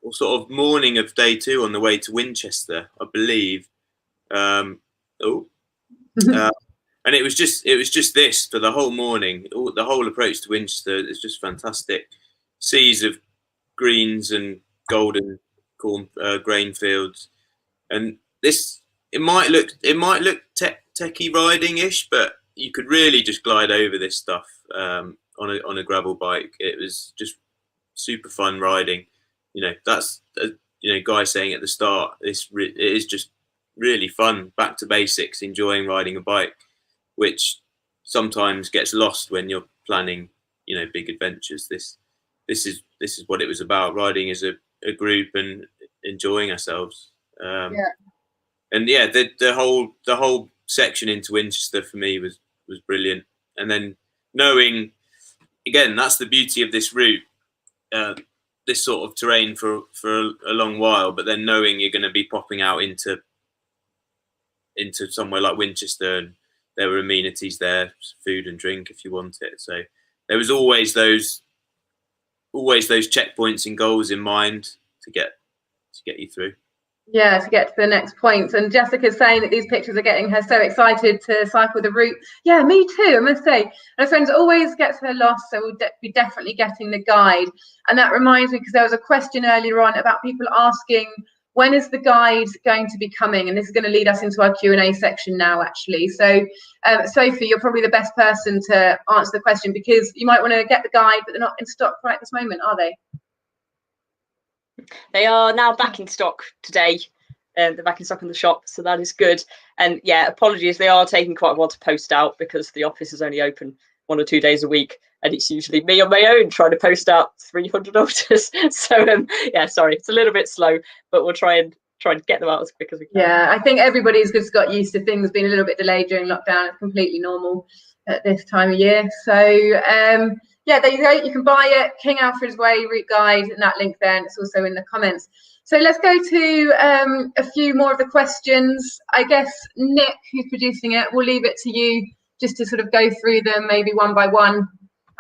or sort of morning of day 2 on the way to Winchester, I believe. And it was just this for the whole morning. The whole approach to Winchester is just fantastic. Seas of greens and golden corn grain fields, and this. It might look techie riding-ish, but you could really just glide over this stuff on a gravel bike. It was just super fun riding. You know, that's Guy saying at the start. It is just really fun, back to basics, enjoying riding a bike, which sometimes gets lost when you're planning, big adventures. This is what it was about, riding as a group and enjoying ourselves. And the whole section into Winchester for me was brilliant. And then knowing, again, that's the beauty of this route, this sort of terrain for a long while, but then knowing you're going to be popping out into somewhere like Winchester, and there were amenities there, food and drink if you want it. So there was always those checkpoints and goals in mind to get you through. Yeah, to get to the next point. And Jessica's saying that these pictures are getting her so excited to cycle the route. Yeah, me too, I must say. And her friends always gets her lost, so we'll be definitely getting the guide. And that reminds me, because there was a question earlier on about people asking, when is the guide going to be coming? And this is going to lead us into our Q&A section now, actually. So, Sophie, you're probably the best person to answer the question, because you might want to get the guide, but they're not in stock right at this moment, are they? They are now back in stock today. They're back in stock in the shop, so that is good. And yeah, apologies, they are taking quite a while to post out because the office is only open 1 or 2 days a week, and it's usually me on my own trying to post out 300 orders. So yeah, sorry, it's a little bit slow, but we'll try and get them out as quick as we can. Yeah, I think everybody's just got used to things being a little bit delayed during lockdown. It's completely normal at this time of year. So yeah, there you go. You can buy it, King Alfred's Way route guide, and that link there, and it's also in the comments. So let's go to a few more of the questions. I guess Nick, who's producing it, we'll leave it to you just to sort of go through them, maybe one by one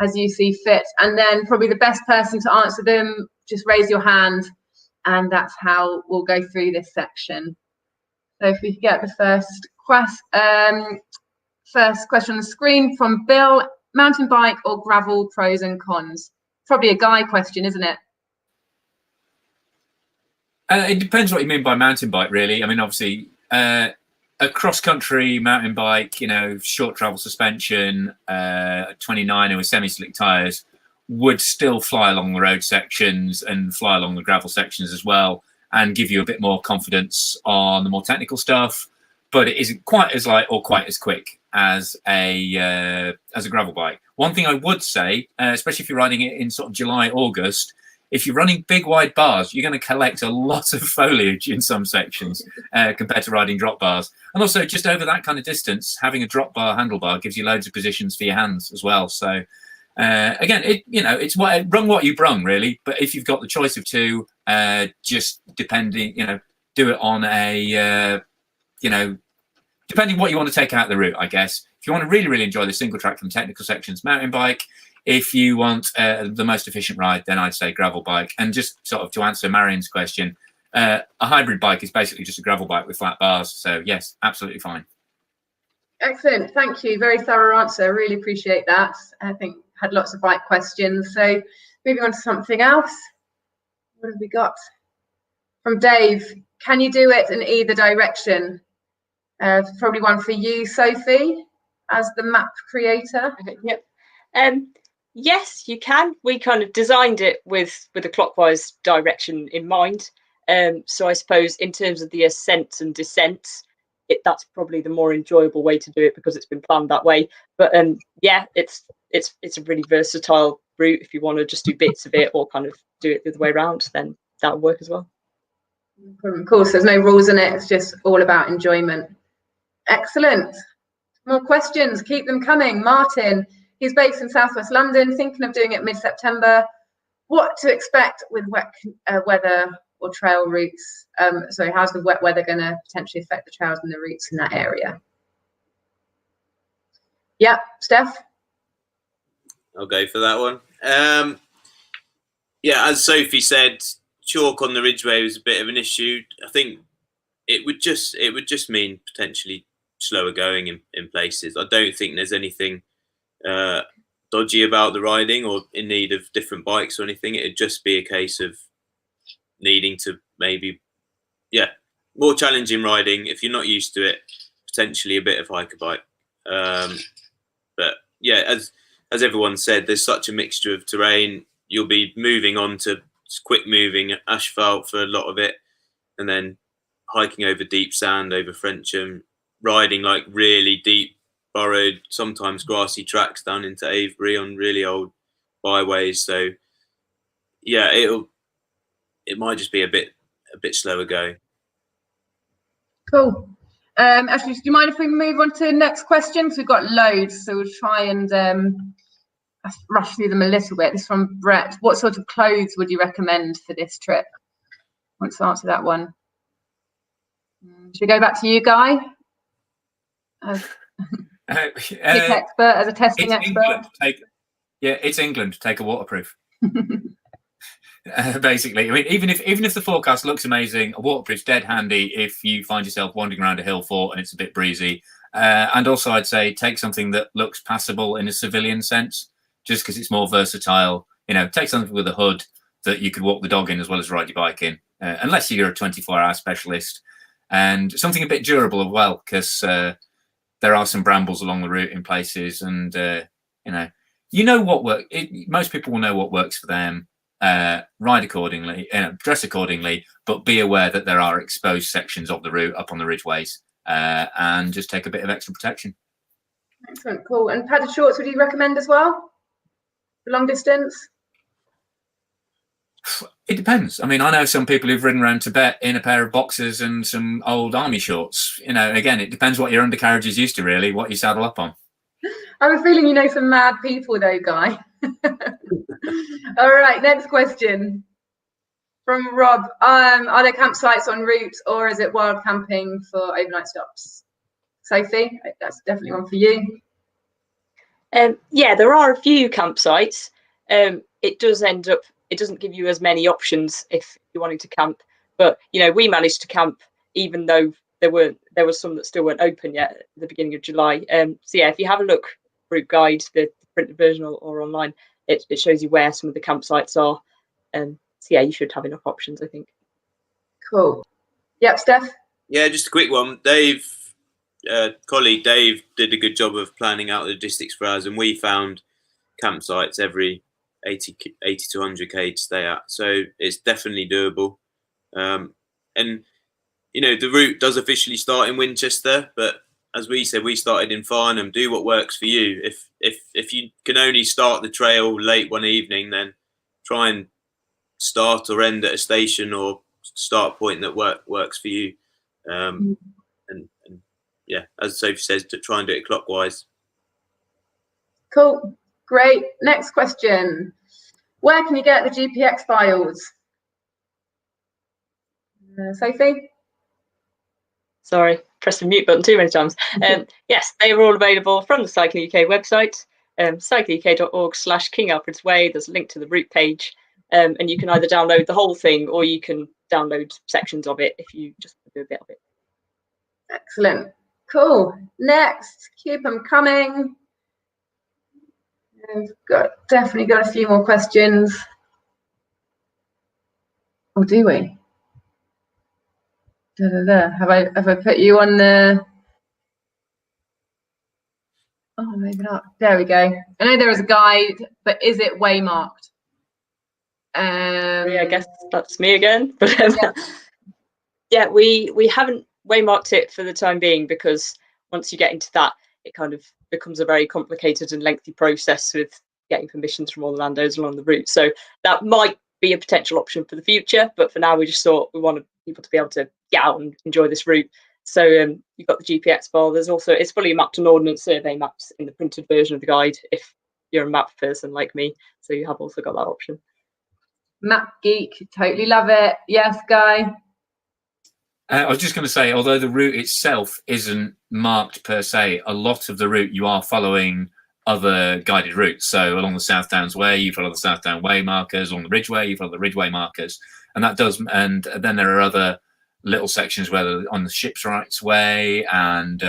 as you see fit. And then probably the best person to answer them, just raise your hand, and that's how we'll go through this section. So if we could get the first question on the screen from Bill: mountain bike or gravel, pros and cons? Probably a guy question, isn't it? It depends what you mean by mountain bike, really. I mean, obviously, a cross-country mountain bike, short travel suspension, 29 with semi-slick tyres, would still fly along the road sections and fly along the gravel sections as well, and give you a bit more confidence on the more technical stuff. But it isn't quite as light or quite as quick as a gravel bike. One thing I would say, especially if you're riding it in sort of July, August, if you're running big wide bars, you're going to collect a lot of foliage in some sections compared to riding drop bars. And also, just over that kind of distance, having a drop bar handlebar gives you loads of positions for your hands as well. So again, it's rung what you brung, really. But if you've got the choice of two, just depending, do it on a depending what you want to take out of the route, I guess. If you want to really, really enjoy the single track from technical sections, mountain bike. If you want the most efficient ride, then I'd say gravel bike. And just sort of to answer Marion's question, a hybrid bike is basically just a gravel bike with flat bars. So yes, absolutely fine. Excellent. Thank you. Very thorough answer. Really appreciate that. I think had lots of bike questions. So moving on to something else. What have we got? From Dave: can you do it in either direction? Probably one for you, Sophie, as the map creator. Okay, yep. Yes, you can. We kind of designed it with a clockwise direction in mind. So I suppose in terms of the ascents and descents, that's probably the more enjoyable way to do it because it's been planned that way. But yeah, it's a really versatile route. If you want to just do bits of it or kind of do it the other way around, then that would work as well. Of course, there's no rules in it. It's just all about enjoyment. Excellent. More questions. Keep them coming. Martin: he's based in southwest London, thinking of doing it mid-September. What to expect with wet weather or trail routes? Sorry, how's the wet weather going to potentially affect the trails and the routes in that area? Yeah, Stef? I'll go for that one. Yeah, as Sophie said, chalk on the Ridgeway was a bit of an issue. I think it would just mean potentially slower going in places. I don't think there's anything dodgy about the riding or in need of different bikes or anything. It'd just be a case of needing to maybe, more challenging riding. If you're not used to it, potentially a bit of hiker bike. But yeah, as everyone said, there's such a mixture of terrain. You'll be moving on to quick moving asphalt for a lot of it, and then hiking over deep sand over Frensham, riding like really deep burrowed, sometimes grassy tracks down into Avebury on really old byways. So yeah, it might just be a bit slower going. Cool. Actually, do you mind if we move on to the next question? Because we've got loads, so we'll try and rush through them a little bit. This is from Brett. What sort of clothes would you recommend for this trip? Want to answer that one? Should we go back to you, Guy? As expert, as a testing expert. It's England. Take a waterproof. Basically, I mean, even if the forecast looks amazing, a waterproof's dead handy if you find yourself wandering around a hill fort and it's a bit breezy. And also, I'd say take something that looks passable in a civilian sense, just because it's more versatile. You know, take something with a hood that you could walk the dog in as well as ride your bike in, unless you're a 24-hour specialist, and something a bit durable as well, because there are some brambles along the route in places, and you know what works. Most people will know what works for them. Ride accordingly, dress accordingly, but be aware that there are exposed sections of the route up on the ridgeways, and just take a bit of extra protection. Excellent, cool. And padded shorts, would you recommend as well for long distance? It depends. I mean, I know some people who've ridden around Tibet in a pair of boxers and some old army shorts. You know, again, it depends what your undercarriage is used to, really, what you saddle up on. I have a feeling you know some mad people though, Guy. All right, next question from Rob. Are there campsites en route, or is it wild camping for overnight stops? Sophie, that's definitely one for you. Yeah, there are a few campsites. It doesn't give you as many options if you're wanting to camp, but we managed to camp even though there were some that still weren't open yet at the beginning of July. So yeah, if you have a look, route guide, the printed version or online, it shows you where some of the campsites are. So yeah, you should have enough options, I think. Cool. Yep, Steph? Yeah, just a quick one. Colleague Dave did a good job of planning out the logistics for us, and we found campsites every 80 to 100k to stay at. So it's definitely doable. And the route does officially start in Winchester, but as we said, we started in Farnham. Do what works for you. If you can only start the trail late one evening, then try and start or end at a station or start point that works for you. And yeah, as Sophie says, to try and do it clockwise. Cool, great. Next question: where can you get the GPX files? Sophie? Sorry, pressed the mute button too many times. Yes, they are all available from the Cycling UK website, cyclinguk.org/King Alfred's Way. There's a link to the route page, and you can either download the whole thing or you can download sections of it if you just do a bit of it. Excellent. Cool. Next, keep them coming. We've definitely got a few more questions. Or do we? Have I put you on the? Oh, maybe not. There we go. I know there is a guide, but is it waymarked? Yeah, I guess that's me again. But yeah, we haven't waymarked it for the time being, because once you get into that, it kind of becomes a very complicated and lengthy process with getting permissions from all the landowners along the route. So that might be a potential option for the future, but for now we just thought we wanted people to be able to get out and enjoy this route. So you've got the GPX file. There's also, it's fully mapped on Ordnance Survey maps in the printed version of the guide if you're a map person like me. So you have also got that option. Map geek, totally love it. Yes, Guy? I was just going to say, although the route itself isn't marked per se, a lot of the route you are following other guided routes. So along the South Downs Way, you follow the South Down Way markers. Along the Ridgeway, you follow the Ridgeway markers. And that does, and then there are other little sections where on the Shipwrights Way and,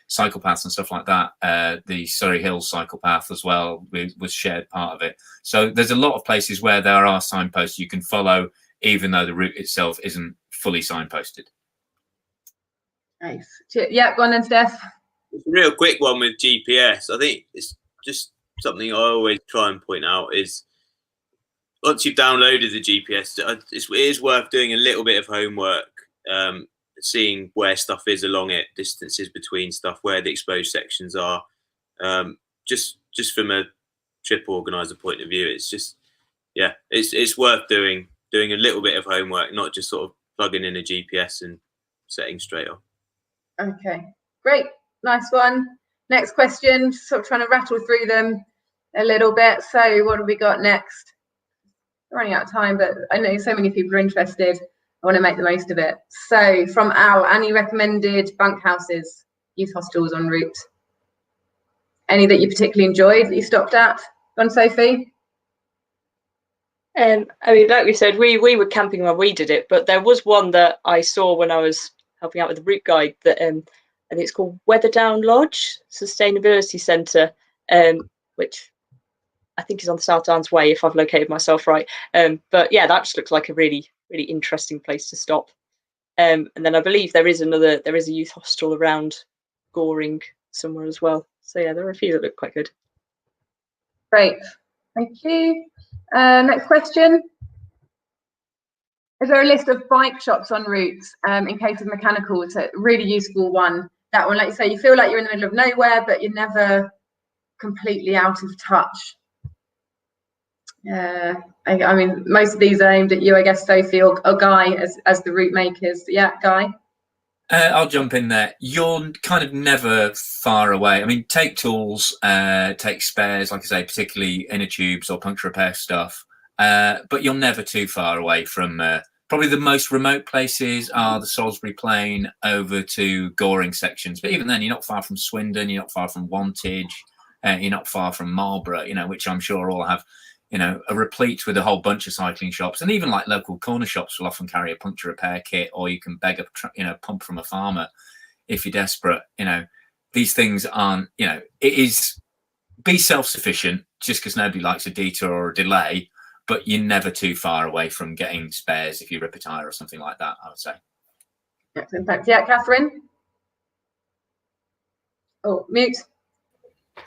cycle paths and stuff like that. The Surrey Hills cycle path as well was shared part of it. So there's a lot of places where there are signposts you can follow, even though the route itself isn't fully signposted. Nice. Yeah, go on then, Steph. It's a real quick one with GPS. I think it's just something I always try and point out is once you've downloaded the GPS, it is worth doing a little bit of homework seeing where stuff is along it, distances between stuff, where the exposed sections are. Just from a trip organizer point of view, it's just, yeah, it's worth doing a little bit of homework, not just sort of plugging in a GPS and setting straight off. Okay, great, nice one. Next question, sort of trying to rattle through them a little bit. So what have we got next? We're running out of time, but I know so many people are interested. I want to make the most of it. So from Al, Annie recommended bunkhouses, youth hostels en route. Any that you particularly enjoyed that you stopped at? Go on, Sophie. I mean, like we said, we were camping when we did it, but there was one that I saw when I was helping out with the route guide that and it's called Weatherdown Lodge Sustainability Centre, which I think is on the South Downs Way, if I've located myself right. But yeah, that just looks like a really, really interesting place to stop. And then I believe there is a youth hostel around Goring somewhere as well. So yeah, there are a few that look quite good. Great, thank you. Next question. Is there a list of bike shops en route in case of mechanical? It's a really useful one. That one, like you say, you feel like you're in the middle of nowhere, but you're never completely out of touch. I mean, most of these are aimed at you, I guess, Sophie or Guy as the route makers. Yeah, Guy. I'll jump in there. You're kind of never far away. I mean, take tools, take spares, like I say, particularly inner tubes or puncture repair stuff. But you're never too far away from probably the most remote places are the Salisbury Plain over to Goring sections. But even then, you're not far from Swindon, you're not far from Wantage, you're not far from Marlborough, which I'm sure all have, are replete with a whole bunch of cycling shops. And even like local corner shops will often carry a puncture repair kit, or you can beg a pump from a farmer if you're desperate. These things aren't, it is be self-sufficient just because nobody likes a detour or a delay, but you're never too far away from getting spares if you rip a tire or something like that, I would say. Excellent, thanks. Yeah, Catherine? Oh, mute.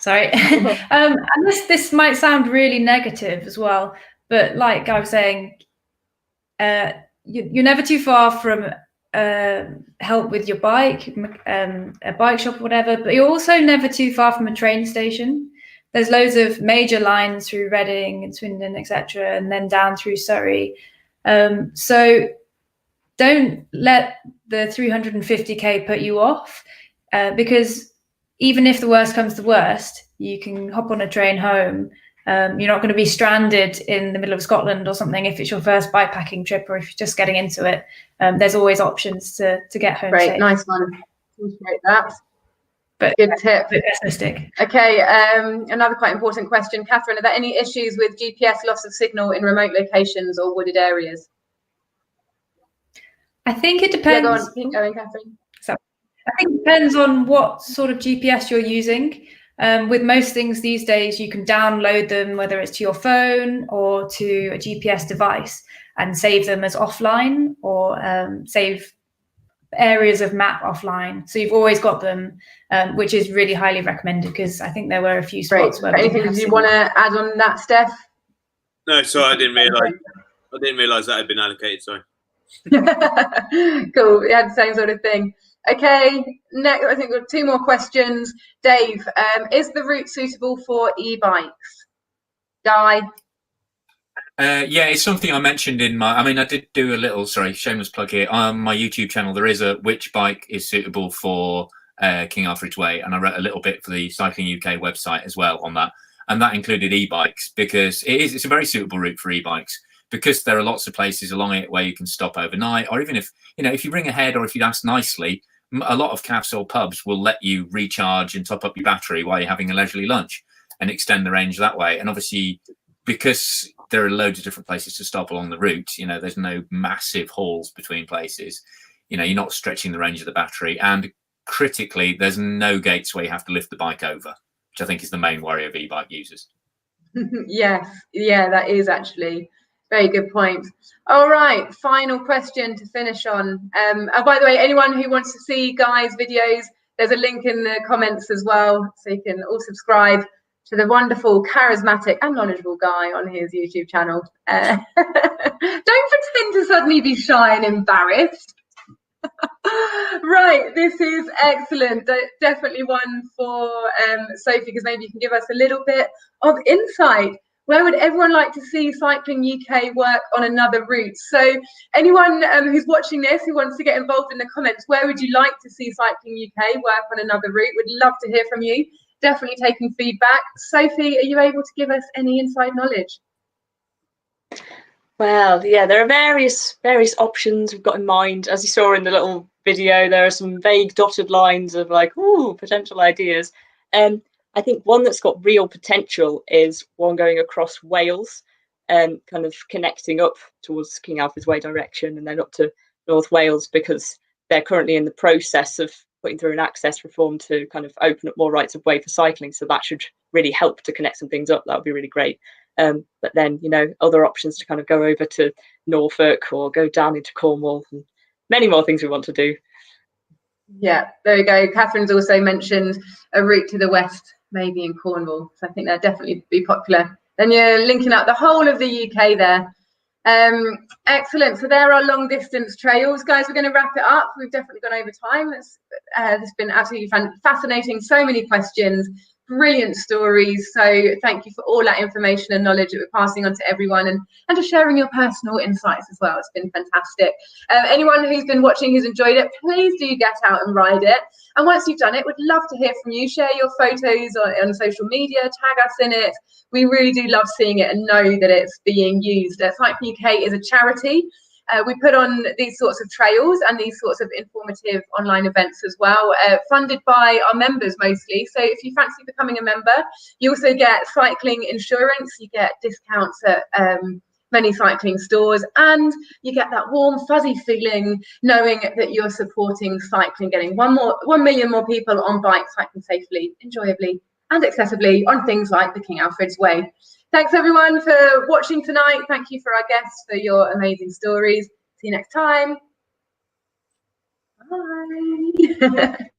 Sorry. And this might sound really negative as well, but like I was saying, you're never too far from help with your bike, a bike shop or whatever, but you're also never too far from a train station. There's loads of major lines through Reading and Swindon, etc., and then down through Surrey. So don't let the 350k put you off, because even if the worst comes to worst, you can hop on a train home. You're not going to be stranded in the middle of Scotland or something if it's your first bikepacking trip or if you're just getting into it. There's always options to get home. Great, safe. nice one. Appreciate that. But good tip. Pessimistic. Okay, another quite important question. Catherine, are there any issues with GPS loss of signal in remote locations or wooded areas? I think it depends. Yeah, go on. Keep going, Catherine. I think it depends on what sort of GPS you're using. With most things these days, you can download them, whether it's to your phone or to a GPS device, and save them as offline, or save areas of map offline. So you've always got them, which is really highly recommended, because I think there were a few spots where anything did you want to add on that, Steph? No, sorry, I didn't realise that had been allocated, sorry. Cool, we had the same sort of thing. Okay, next, I think we've got two more questions. Dave, is the route suitable for e-bikes? Guy? Yeah, it's something I mentioned in I did do a little, shameless plug here. On my YouTube channel, there is a which bike is suitable for King Alfred's Way, and I wrote a little bit for the Cycling UK website as well on that. And that included e-bikes, because it's a very suitable route for e-bikes, because there are lots of places along it where you can stop overnight, or even if you ring ahead, or if you ask nicely, a lot of cafes or pubs will let you recharge and top up your battery while you're having a leisurely lunch and extend the range that way. And obviously, because there are loads of different places to stop along the route, there's no massive hauls between places. You're not stretching the range of the battery. And critically, there's no gates where you have to lift the bike over, which I think is the main worry of e-bike users. Yes, yeah, that is actually very good point. All right, final question to finish on. By the way, anyone who wants to see Guy's videos, there's a link in the comments as well, so you can all subscribe to the wonderful, charismatic and knowledgeable Guy on his YouTube channel. Don't pretend to suddenly be shy and embarrassed. Right, this is excellent. Definitely one for Sophie, because maybe you can give us a little bit of insight. Where would everyone like to see Cycling UK work on another route? So anyone who's watching this who wants to get involved in the comments, where would you like to see Cycling UK work on another route? We'd love to hear from you. Definitely taking feedback. Sophie, are you able to give us any inside knowledge? Well, yeah, there are various options we've got in mind. As you saw in the little video, there are some vague dotted lines of like, ooh, potential ideas. I think one that's got real potential is one going across Wales, kind of connecting up towards King Alfred's Way direction and then up to North Wales, because they're currently in the process of putting through an access reform to kind of open up more rights of way for cycling. So that should really help to connect some things up. That would be really great. But then, you know, other options to kind of go over to Norfolk or go down into Cornwall, and many more things we want to do. Yeah, there we go. Catherine's also mentioned a route to the west, maybe in Cornwall. So I think that'd definitely be popular. Then you're linking up the whole of the UK there. Excellent. So there are long distance trails. Guys, we're going to wrap it up. We've definitely gone over time. It's been absolutely fascinating. So many questions. Brilliant stories. So thank you for all that information and knowledge that we're passing on to everyone, and for sharing your personal insights as well. It's been fantastic. Anyone who's been watching who's enjoyed it, please do get out and ride it. And once you've done it, we'd love to hear from you. Share your photos on social media, tag us in it. We really do love seeing it and know that it's being used. Cycling UK is a charity. We put on these sorts of trails and these sorts of informative online events as well, funded by our members mostly. So if you fancy becoming a member, you also get cycling insurance, you get discounts at many cycling stores, and you get that warm, fuzzy feeling knowing that you're supporting cycling, getting 1 million more people on bikes cycling safely, enjoyably, and accessibly on things like the King Alfred's Way. Thanks everyone for watching tonight. Thank you for our guests for your amazing stories. See you next time. Bye.